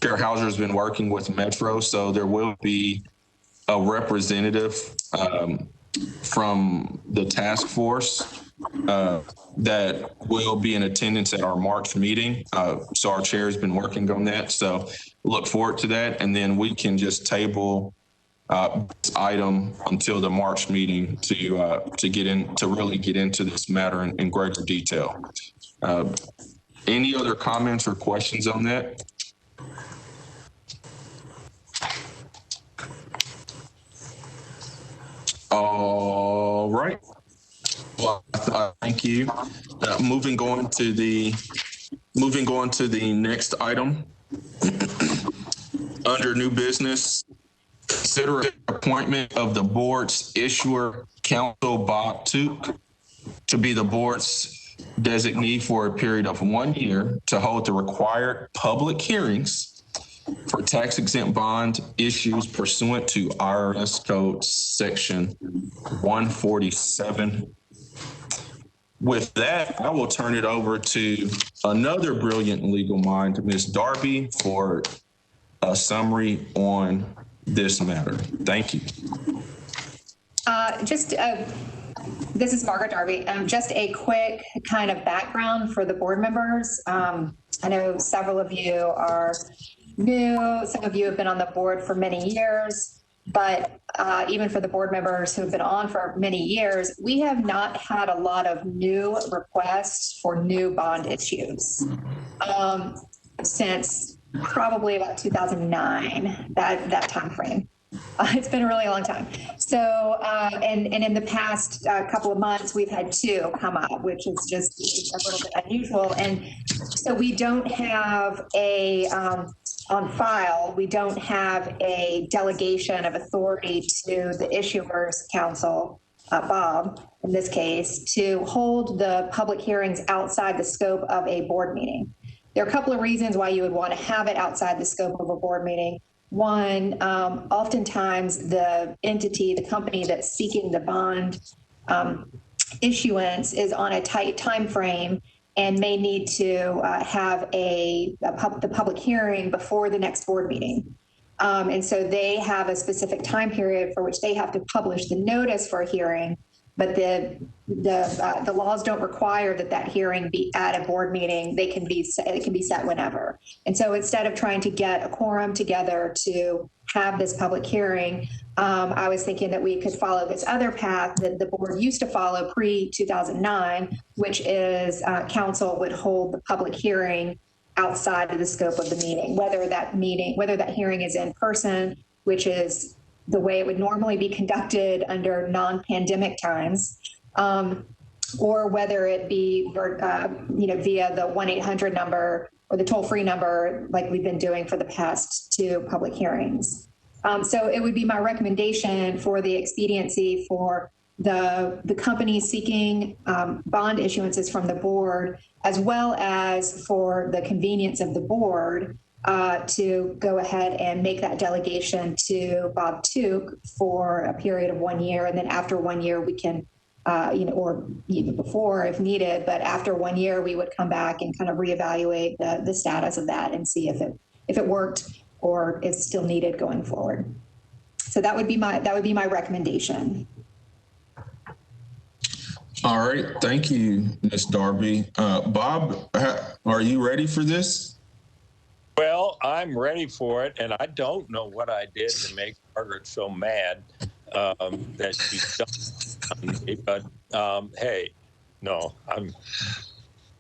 S1: Hauser has been working with Metro, so there will be a representative from the task force that will be in attendance at our March meeting. So our chair has been working on that. So look forward to that. And then we can just table this item until the March meeting to really get into this matter in greater detail. Any other comments or questions on that? All right. Well, thank you. Moving on to the next item. Under new business, consider appointment of the board's issuer counsel Bob Took to be the board's designee for a period of 1 year to hold the required public hearings for tax exempt bond issues pursuant to IRS Code Section 147. With that, I will turn it over to another brilliant legal mind, Ms. Darby, for a summary on this matter. Thank you.
S6: This is Margaret Darby. Just a quick kind of background for the board members. I know several of you are new. Some of you have been on the board for many years, but even for the board members who have been on for many years, we have not had a lot of new requests for new bond issues since probably about 2009, that time frame. It's been a really long time. So, and in the past couple of months, we've had 2 come up, which is just a little bit unusual. And so we don't have on file, we don't have a delegation of authority to the issuers council, Bob, in this case, to hold the public hearings outside the scope of a board meeting. There are a couple of reasons why you would want to have it outside the scope of a board meeting. One, oftentimes the entity, the company that's seeking the bond issuance is on a tight time frame and may need to have the public hearing before the next board meeting. And so they have a specific time period for which they have to publish the notice for a hearing, but the laws don't require that hearing be at a board meeting. It can be set whenever. And so instead of trying to get a quorum together to have this public hearing, I was thinking that we could follow this other path that the board used to follow pre-2009, which is council would hold the public hearing outside of the scope of the meeting, whether that hearing is in person, which is the way it would normally be conducted under non-pandemic times, or whether it be via the 1-800 number or the toll-free number like we've been doing for the past 2 public hearings. So it would be my recommendation for the expediency for the company seeking bond issuances from the board, as well as for the convenience of the board, to go ahead and make that delegation to Bob Took for a period of 1 year. And then after 1 year, we can, or even before if needed, but after 1 year, we would come back and kind of reevaluate the status of that and see if it worked or is still needed going forward. So that would be my recommendation.
S1: All right. Thank you, Ms. Darby. Bob, are you ready for this?
S5: Well, I'm ready for it, and I don't know what I did to make Margaret so mad that she's done on me, but hey, no,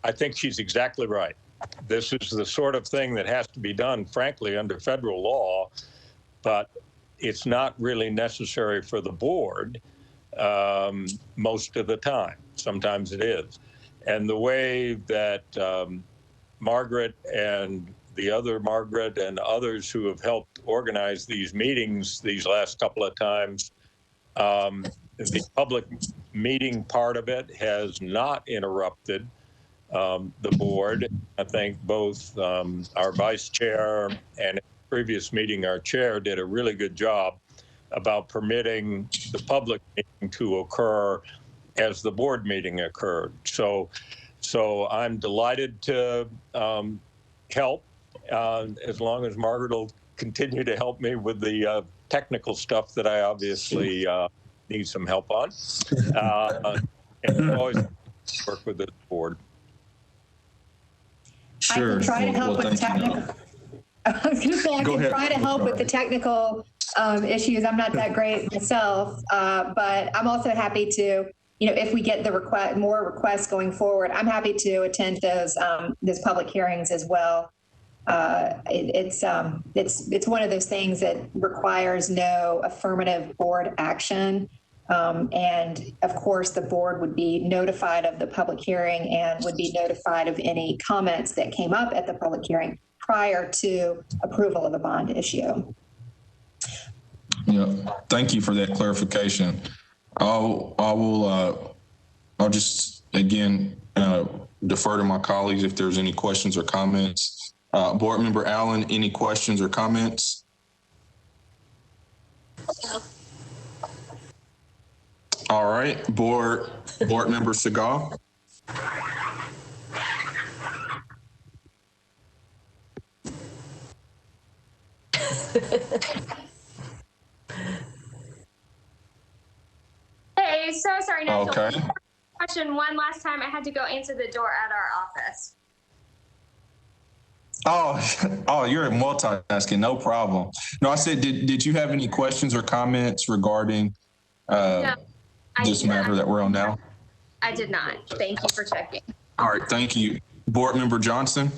S5: I think she's exactly right. This is the sort of thing that has to be done, frankly, under federal law, but it's not really necessary for the board most of the time. Sometimes it is. And the way that Margaret and the other Margaret and others who have helped organize these meetings these last couple of times, the public meeting part of it has not interrupted the board. I think both our vice chair and previous meeting, our chair did a really good job about permitting the public meeting to occur as the board meeting occurred. So I'm delighted to help as long as Margaret will continue to help me with the technical stuff that I obviously need some help on. And always work with the board.
S1: Sure.
S6: I can try to help with technical. I was going to say I can try to help with the technical issues. I'm not that great myself, but I'm also happy to, if we get the more requests going forward, I'm happy to attend those public hearings as well. It's one of those things that requires no affirmative board action. And of course, the board would be notified of the public hearing and would be notified of any comments that came up at the public hearing prior to approval of a bond issue.
S1: Yeah, thank you for that clarification. I'll just again, defer to my colleagues if there's any questions or comments. Board Member Allen, any questions or comments? All right, Board Member Segal.
S10: Hey, so sorry, Nashville.
S1: Okay.
S10: Question one last time I had to go answer the door at our office.
S1: Oh, you're multitasking. No problem. No, I said, did you have any questions or comments regarding this matter that we're on now?
S10: I did not. Thank you for checking.
S1: All right, thank you. Board Member Johnson.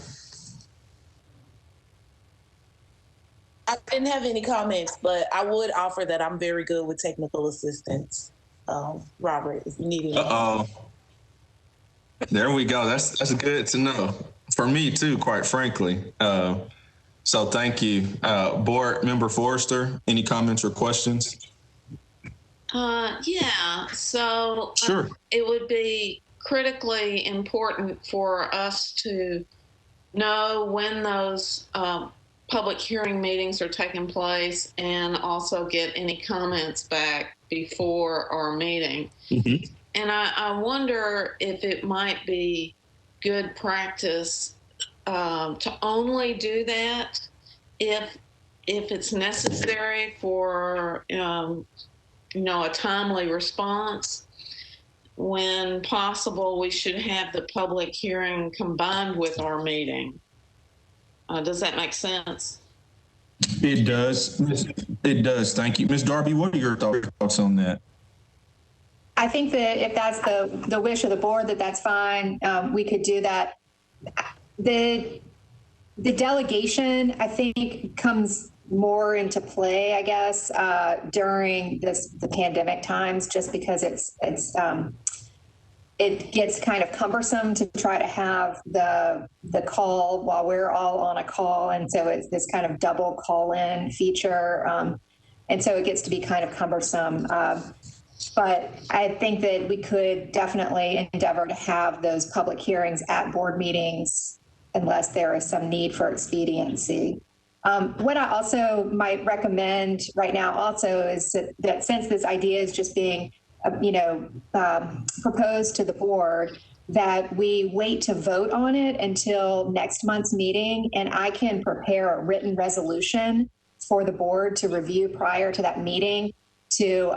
S4: I didn't have any comments, but I would offer that I'm very good with technical assistance. Robert, if you need it.
S1: There we go. That's good to know. For me too, quite frankly. So thank you. Board Member Forrester, any comments or questions?
S3: Yeah, so
S1: Sure.
S3: It would be critically important for us to know when those public hearing meetings are taking place and also get any comments back before our meeting.
S1: Mm-hmm.
S3: And I wonder if it might be good practice to only do that if it's necessary for a timely response. When possible, we should have the public hearing combined with our meeting. Does that make sense?
S1: It does. It does. Thank you. Ms. Darby, what are your thoughts on that?
S6: I think that if that's the wish of the board, that's fine. We could do that. The delegation, I think, comes more into play, I guess, during the pandemic times, just because it gets kind of cumbersome to try to have the call while we're all on a call, and so it's this kind of double call-in feature, and so it gets to be kind of cumbersome. But I think that we could definitely endeavor to have those public hearings at board meetings unless there is some need for expediency. What I also might recommend right now also is that since this idea is just being, proposed to the board, that we wait to vote on it until next month's meeting, and I can prepare a written resolution for the board to review prior to that meeting to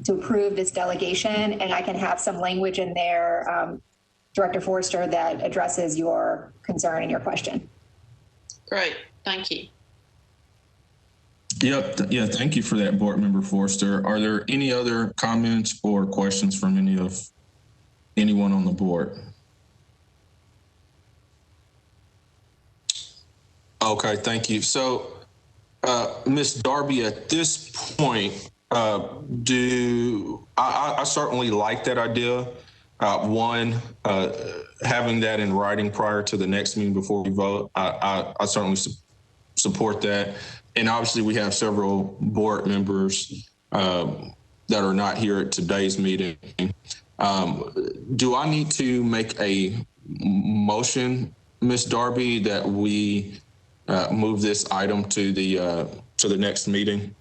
S6: approve this delegation, and I can have some language in there, Director Forrester, that addresses your concern and your question.
S3: Great, thank you.
S1: Yep. Yeah. Thank you for that, Board Member Forrester. Are there any other comments or questions from anyone on the board? Okay. Thank you. So, Ms. Darby, at this point, I certainly like that idea. Having that in writing prior to the next meeting before we vote, I certainly support that. And obviously, we have several board members that are not here at today's meeting. Do I need to make a motion, Ms. Darby, that we move this item to the next meeting?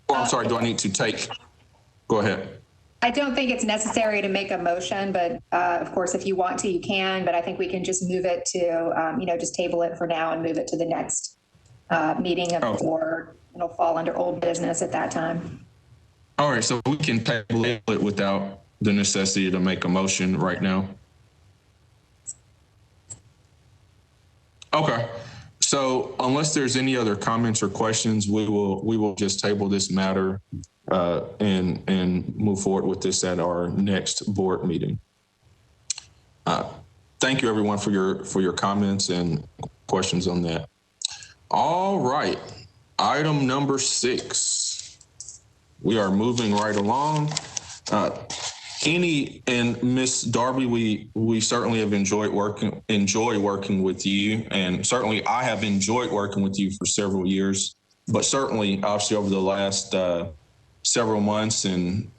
S1: Or I'm sorry, do I need to go ahead.
S6: I don't think it's necessary to make a motion, but of course, if you want to, you can, but I think we can just move it to, just table it for now and move it to the next meeting of the board. It'll fall under old business at that time.
S1: All right, so we can table it without the necessity to make a motion right now. Okay, so unless there's any other comments or questions, we will just table this matter and move forward with this at our next board meeting. Thank you, everyone, for your comments and questions on that. All right, item number 6. We are moving right along. And Ms. Darby, we certainly have enjoy working with you, and certainly I have enjoyed working with you for several years. But certainly, obviously, over the last several months, and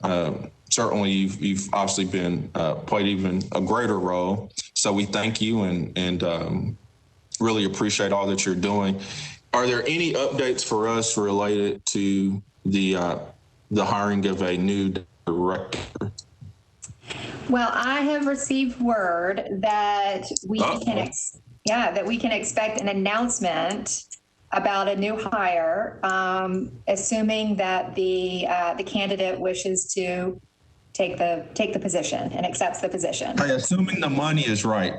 S1: certainly you've obviously been played even a greater role. So we thank you and really appreciate all that you're doing. Are there any updates for us related to the hiring of a new director?
S6: Well, I have received word that we can expect an announcement about a new hire, assuming that the candidate wishes to take the position and accepts the position.
S1: Hey, assuming the money is right,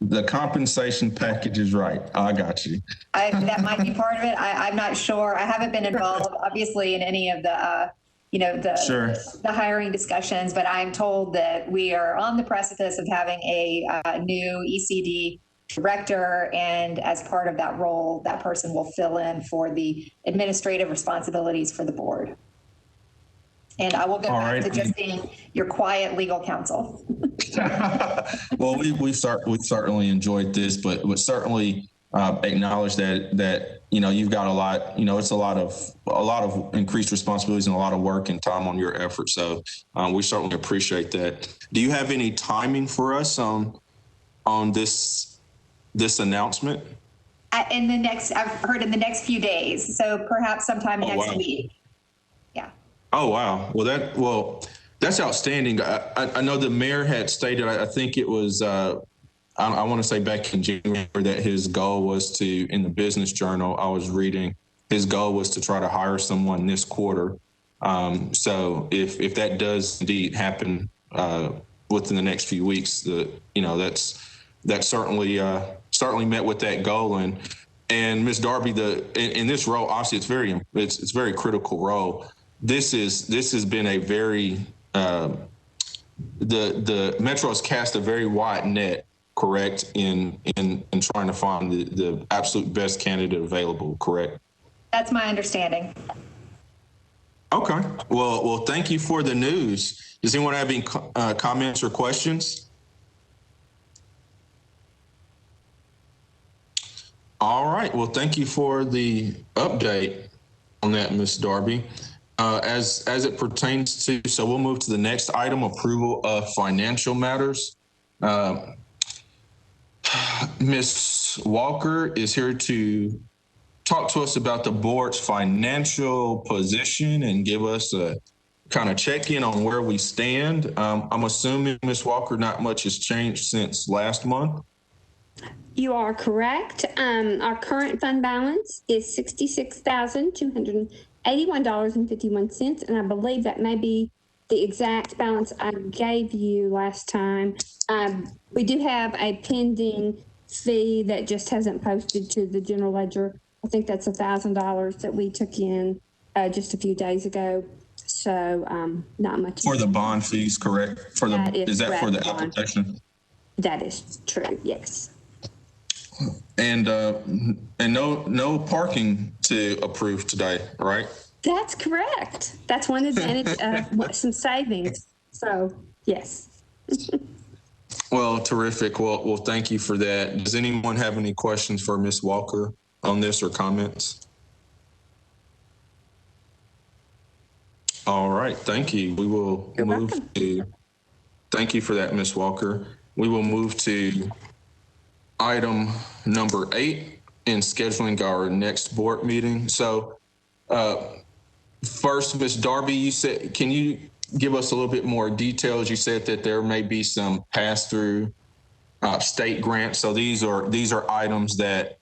S1: the compensation package is right. I got you.
S6: That might be part of it. I'm not sure. I haven't been involved, obviously, in any of the the hiring discussions, but I'm told that we are on the precipice of having a new ECD director, and as part of that role, that person will fill in for the administrative responsibilities for the board. And I will go back to just being your quiet legal counsel.
S1: Well, we certainly enjoyed this, but certainly acknowledge that you've got a lot. It's a lot of increased responsibilities and a lot of work and time on your effort. So we certainly appreciate that. Do you have any timing for us on this announcement?
S6: I've heard in the next few days. So perhaps sometime next week. Yeah. Oh,
S1: wow. Well, that's outstanding. I know the mayor had stated, I think it was, I want to say back in January, that his goal was to, in the Business Journal, I was reading, his goal was to try to hire someone this quarter. So if that does indeed happen within the next few weeks, that's certainly met with that goal. And Ms. Darby, in this role, obviously it's a very critical role. This has been a very the Metro has cast a very wide net, correct, in trying to find the absolute best candidate available, correct?
S6: That's my understanding.
S1: Okay. Well, thank you for the news. Does anyone have any comments or questions? All right. Well, thank you for the update on that, Ms. Darby. As it pertains to, so we'll move to the next item, approval of financial matters. Ms. Walker is here to talk to us about the board's financial position and give us a kind of check-in on where we stand. I'm assuming, Ms. Walker, not much has changed since last month.
S14: You are correct. Our current fund balance is $66,281.51, and I believe that may be the exact balance I gave you last time. We do have a pending fee that just hasn't posted to the general ledger. I think that's $1,000 that we took in just a few days ago. So not much. For
S1: the bond fees, correct? Is that for the application?
S14: That is true, yes.
S1: And no parking to approve today, right?
S14: That's correct. That's one advantage of some savings. So, yes.
S1: Well, terrific. Well, thank you for that. Does anyone have any questions for Ms. Walker on this or comments? All right. Thank you. We will move to, thank you for that, Ms. Walker. We will move to item number 8 in scheduling our next board meeting. So first, Ms. Darby, you said, can you give us a little bit more details? You said that there may be some pass-through state grants. So these are items that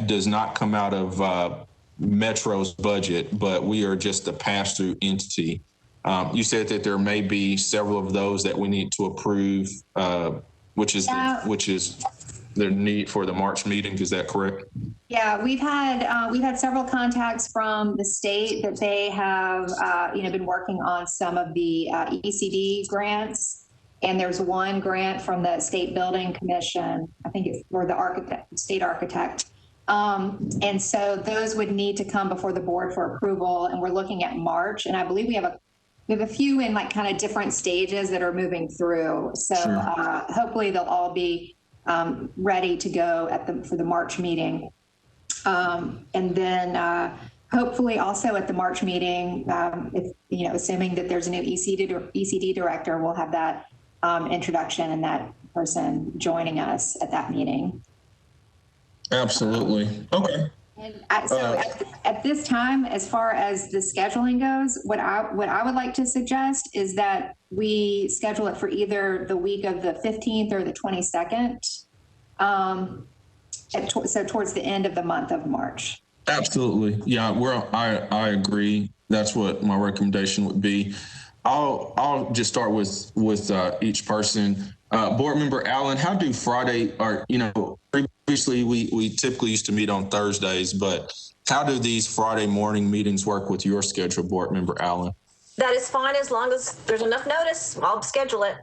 S1: does not come out of Metro's budget, but we are just a pass-through entity. You said that there may be several of those that we need to approve, which is the need for the March meeting. Is that correct?
S6: Yeah, we've had several contacts from the state that they have been working on some of the ECD grants, and there's one grant from the State Building Commission. I think it's for the state architect. And so those would need to come before the board for approval, and we're looking at March. And I believe we have a few in like kind of different stages that are moving through. So hopefully they'll all be ready to go for the March meeting. And then hopefully also at the March meeting, if, assuming that there's a new ECD director, we'll have that introduction and that person joining us at that meeting.
S1: Absolutely. Okay.
S6: And at this time, as far as the scheduling goes, what I would like to suggest is that we schedule it for either the week of the 15th or the 22nd. So towards the end of the month of March.
S1: Absolutely. Yeah, I agree. That's what my recommendation would be. I'll just start with each person. Board Member Allen, how do Friday, or previously we typically used to meet on Thursdays, but how do these Friday morning meetings work with your schedule, Board Member Allen?
S2: That is fine as long as there's enough notice. I'll schedule it.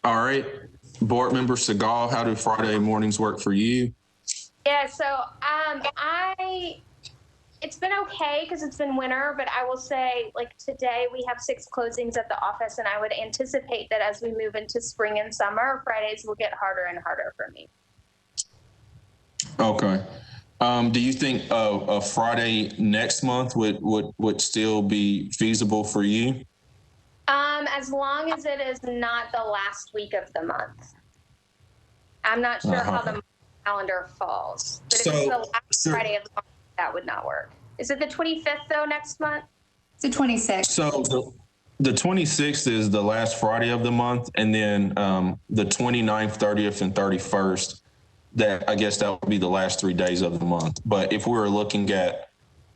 S1: All right. Board Member Segal, how do Friday mornings work for you?
S10: Yeah, so it's been okay because it's been winter, but I will say, like, today we have 6 closings at the office, and I would anticipate that as we move into spring and summer, Fridays will get harder and harder for me.
S1: Okay. Do you think a Friday next month would still be feasible for you?
S10: As long as it is not the last week of the month. I'm not sure how the calendar falls, but if it's the last Friday of the month, that would not work. Is it the 25th though next month?
S6: It's the 26th.
S1: So the 26th is the last Friday of the month, and then the 29th, 30th, and 31st. I guess that would be the last 3 days of the month. But if we were looking at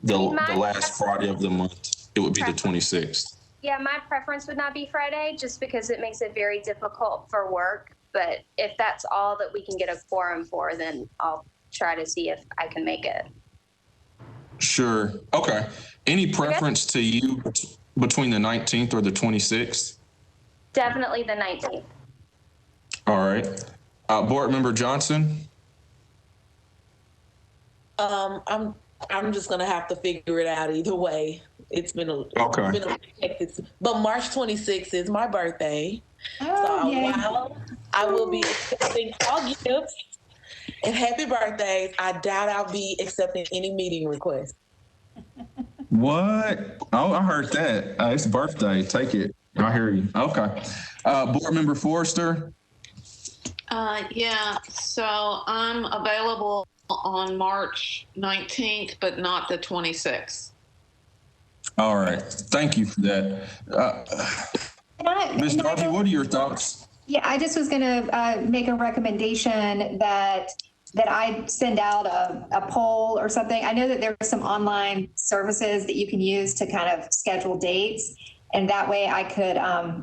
S1: the last Friday of the month, it would be the 26th.
S10: Yeah, my preference would not be Friday just because it makes it very difficult for work. But if that's all that we can get a quorum for, then I'll try to see if I can make it.
S1: Sure. Okay. Any preference to you between the 19th or the 26th?
S10: Definitely the 19th.
S1: All right. Board Member Johnson?
S4: I'm just gonna have to figure it out either way. It's been a hectic, but March 26th is my birthday.
S6: Oh,
S4: so while I will be accepting all gifts and happy birthdays, I doubt I'll be accepting any meeting requests.
S1: What? Oh, I heard that. It's birthday. Take it. I hear you. Okay. Board Member Forrester?
S3: Yeah, so I'm available on March 19th, but not the 26th.
S1: All right. Thank you for that. Ms. Darby, what are your thoughts?
S6: Yeah, I just was going to make a recommendation that I send out a poll or something. I know that there are some online services that you can use to kind of schedule dates. And that way I could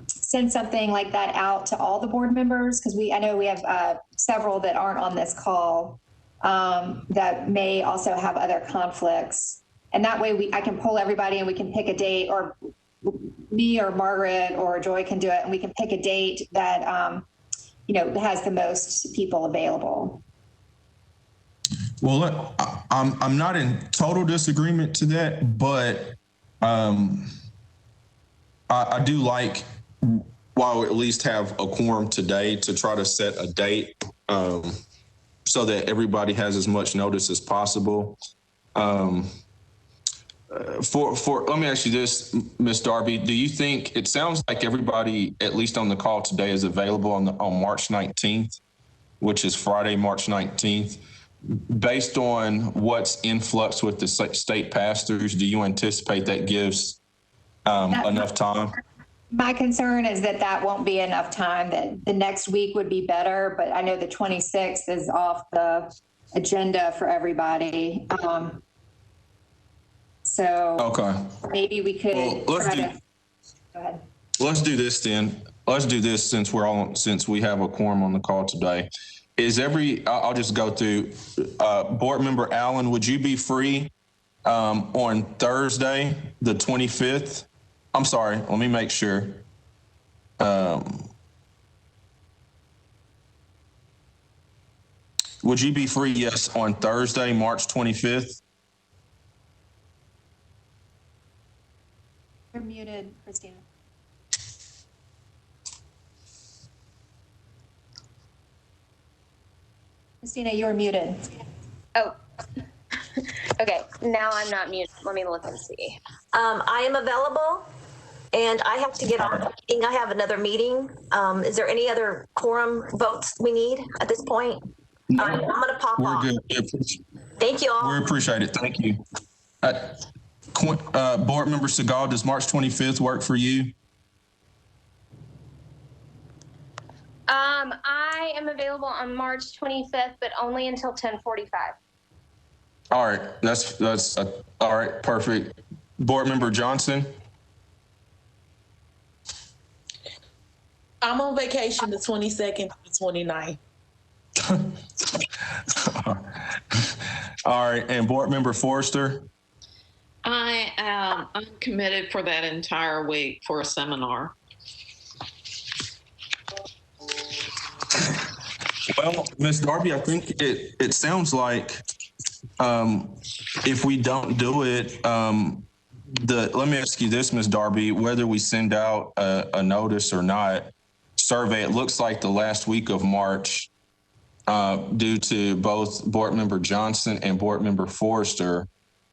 S6: send something like that out to all the board members, because I know we have several that aren't on this call that may also have other conflicts. And that way I can poll everybody and we can pick a date, or me or Margaret or Joy can do it, and we can pick a date that has the most people available.
S1: Well, I'm not in total disagreement to that, but I do like, while we at least have a quorum today, to try to set a date so that everybody has as much notice as possible. Let me ask you this, Ms. Darby, do you think, it sounds like everybody, at least on the call today, is available on March 19th, which is Friday, March 19th. Based on what's in flux with the state pastors, do you anticipate that gives enough time?
S6: My concern is that won't be enough time, that the next week would be better, but I know the 26th is off the agenda for everybody. So maybe we could go ahead.
S1: Let's do this then. Let's do this since we have a quorum on the call today. I'll just go through. Board Member Allen, would you be free on Thursday, the 25th? I'm sorry, let me make sure. Would you be free, yes, on Thursday, March 25th?
S6: You're muted, Christina. Christina, you're muted.
S10: Oh, Okay, now I'm not muted. Let me look and see.
S2: I am available, and I have to get off the meeting. I have another meeting. Is there any other quorum votes we need at this point?
S1: No,
S2: All right, I'm going to pop
S1: we're
S2: off.
S1: good.
S2: Thank you all.
S1: We appreciate it. Thank you. Board Member Segal, does March 25th work for you?
S10: I am available on March 25th, but only until 10:45.
S1: All right, that's all right. Perfect. Board Member Johnson.
S4: I'm on vacation the 22nd to the 29th.
S1: All right, and Board Member Forrester.
S3: I'm committed for that entire week for a seminar.
S1: Well, Ms. Darby, I think it sounds like if we don't do it, let me ask you this, Ms. Darby, whether we send out a notice or not, survey, it looks like the last week of March, due to both Board Member Johnson and Board Member Forrester,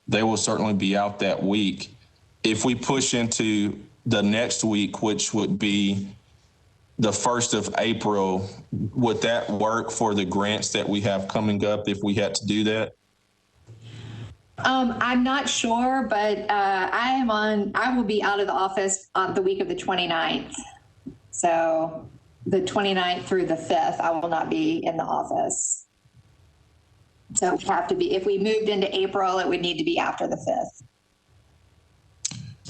S1: they will certainly be out that week. If we push into the next week, which would be the 1st of April, would that work for the grants that we have coming up if we had to do that?
S6: I'm not sure, but I will be out of the office on the week of the 29th. So the 29th through the 5th, I will not be in the office. So it would have to be, if we moved into April, it would need to be after the 5th.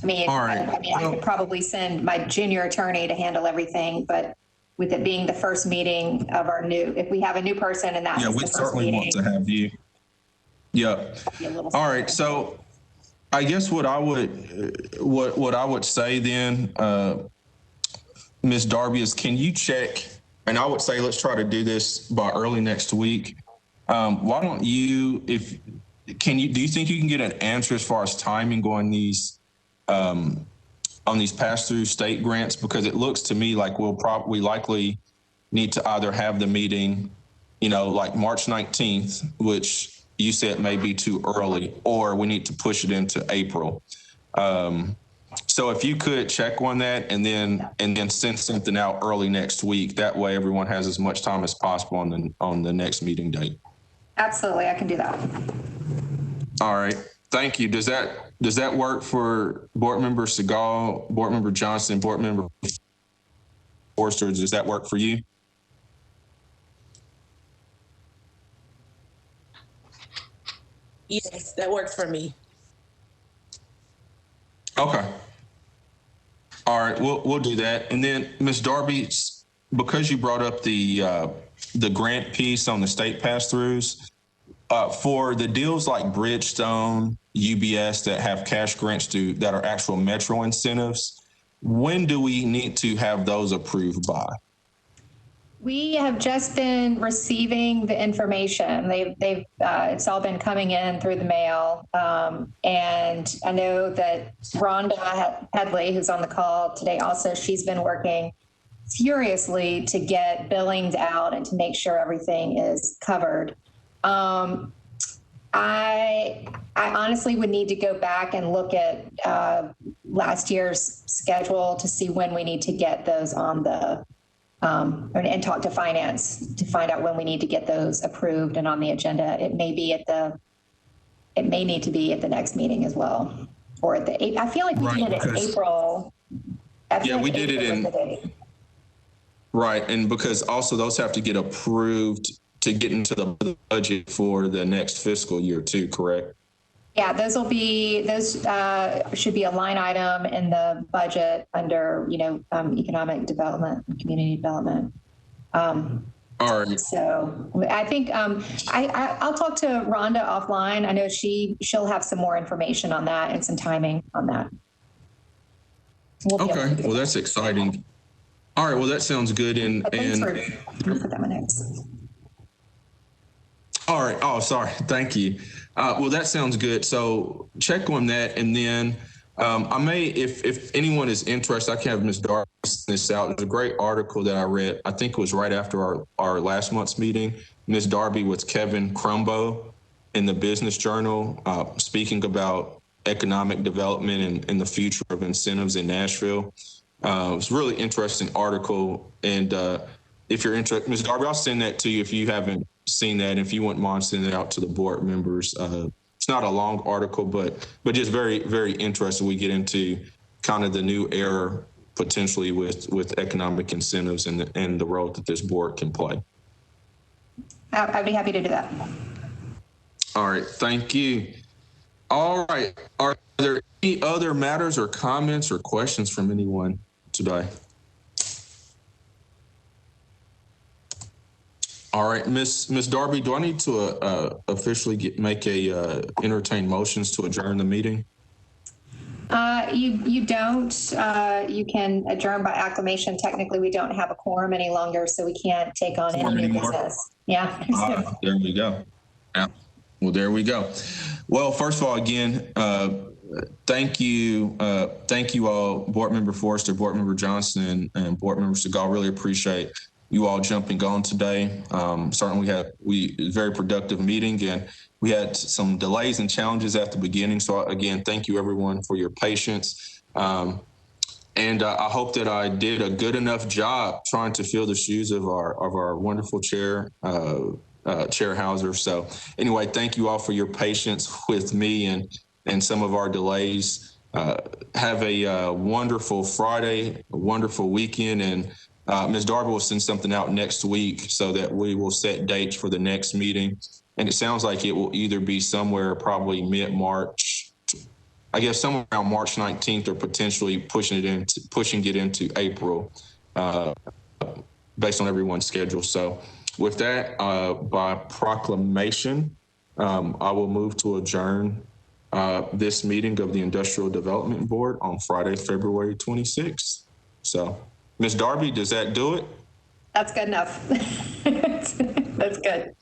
S6: I mean,
S1: all right.
S6: I could probably send my junior attorney to handle everything, but with it being the first meeting of our if we have a new person and that's
S1: yeah, we certainly want to have you. Yeah. All right. So I guess what I would say then, Ms. Darby, is can you check, and I would say let's try to do this by early next week. Why don't you, do you think you can get an answer as far as timing on these pass-through state grants? Because it looks to me like we likely need to either have the meeting, like March 19th, which you said may be too early, or we need to push it into April. So if you could check on that and then send something out early next week, that way everyone has as much time as possible on the next meeting date.
S6: Absolutely, I can do that.
S1: All right, thank you. Does that work for Board Member Segal, Board Member Johnson, Board Member Forrester? Does that work for you?
S4: Yes, that works for me.
S1: Okay. All right, we'll do that. And then Ms. Darby, because you brought up the grant piece on the state pass-throughs, for the deals like Bridgestone, UBS that have cash grants that are actual Metro incentives, when do we need to have those approved by?
S6: We have just been receiving the information. It's all been coming in through the mail. And I know that Rhonda Headley, who's on the call today also, she's been working furiously to get billings out and to make sure everything is covered. I honestly would need to go back and look at last year's schedule to see when we need to get those on the and talk to finance to find out when we need to get those approved and on the agenda. It may need to be at the next meeting as well, or at the. I feel like we did it in April.
S1: Yeah, we did it in. Right, and because also those have to get approved to get into the budget for the next fiscal year too, correct?
S6: Yeah, those should be a line item in the budget under, economic development and community development.
S1: All right.
S6: So I think I'll talk to Rhonda offline. I know she'll have some more information on that and some timing on that.
S1: Okay, well, that's exciting. All right, well, that sounds good. And
S6: put that in my notes.
S1: All right. Oh, sorry. Thank you. Well, that sounds good. So check on that. And then I may, if anyone is interested, I can have Ms. Darby send this out. There's a great article that I read. I think it was right after our last month's meeting. Ms. Darby with Kevin Crumbo. in the Business Journal, speaking about economic development and the future of incentives in Nashville. It was a really interesting article. And if you're interested, Ms. Darby, I'll send that to you if you haven't seen that. And if you wouldn't mind sending it out to the board members. It's not a long article, but just very, very interesting. We get into kind of the new era potentially with economic incentives and the role that this board can play.
S6: I'd be happy to do that.
S1: All right, thank you. All right, are there any other matters or comments or questions from anyone today? All right, Miss Darby, do I need to officially entertain motions to adjourn the meeting?
S6: You don't. You can adjourn by acclamation. Technically, we don't have a quorum any longer, so we can't take on any new business. Yeah.
S1: There we go. Yeah. Well, there we go. Well, first of all, again, thank you all, Board Member Forrester, Board Member Johnson, and Board Member Segal. Really appreciate you all jumping on today. Certainly we had a very productive meeting, and we had some delays and challenges at the beginning. So again, thank you everyone for your patience. And I hope that I did a good enough job trying to fill the shoes of our wonderful chair, Chair Hauser. So anyway, thank you all for your patience with me and some of our delays. Have a wonderful Friday, a wonderful weekend, and Ms. Darby will send something out next week so that we will set dates for the next meeting. And it sounds like it will either be somewhere probably mid-March, I guess somewhere around March 19th, or potentially pushing it into April, based on everyone's schedule. So with that, by proclamation, I will move to adjourn this meeting of the Industrial Development Board on Friday, February 26th. So, Ms. Darby, does that do it?
S6: That's good enough. That's good.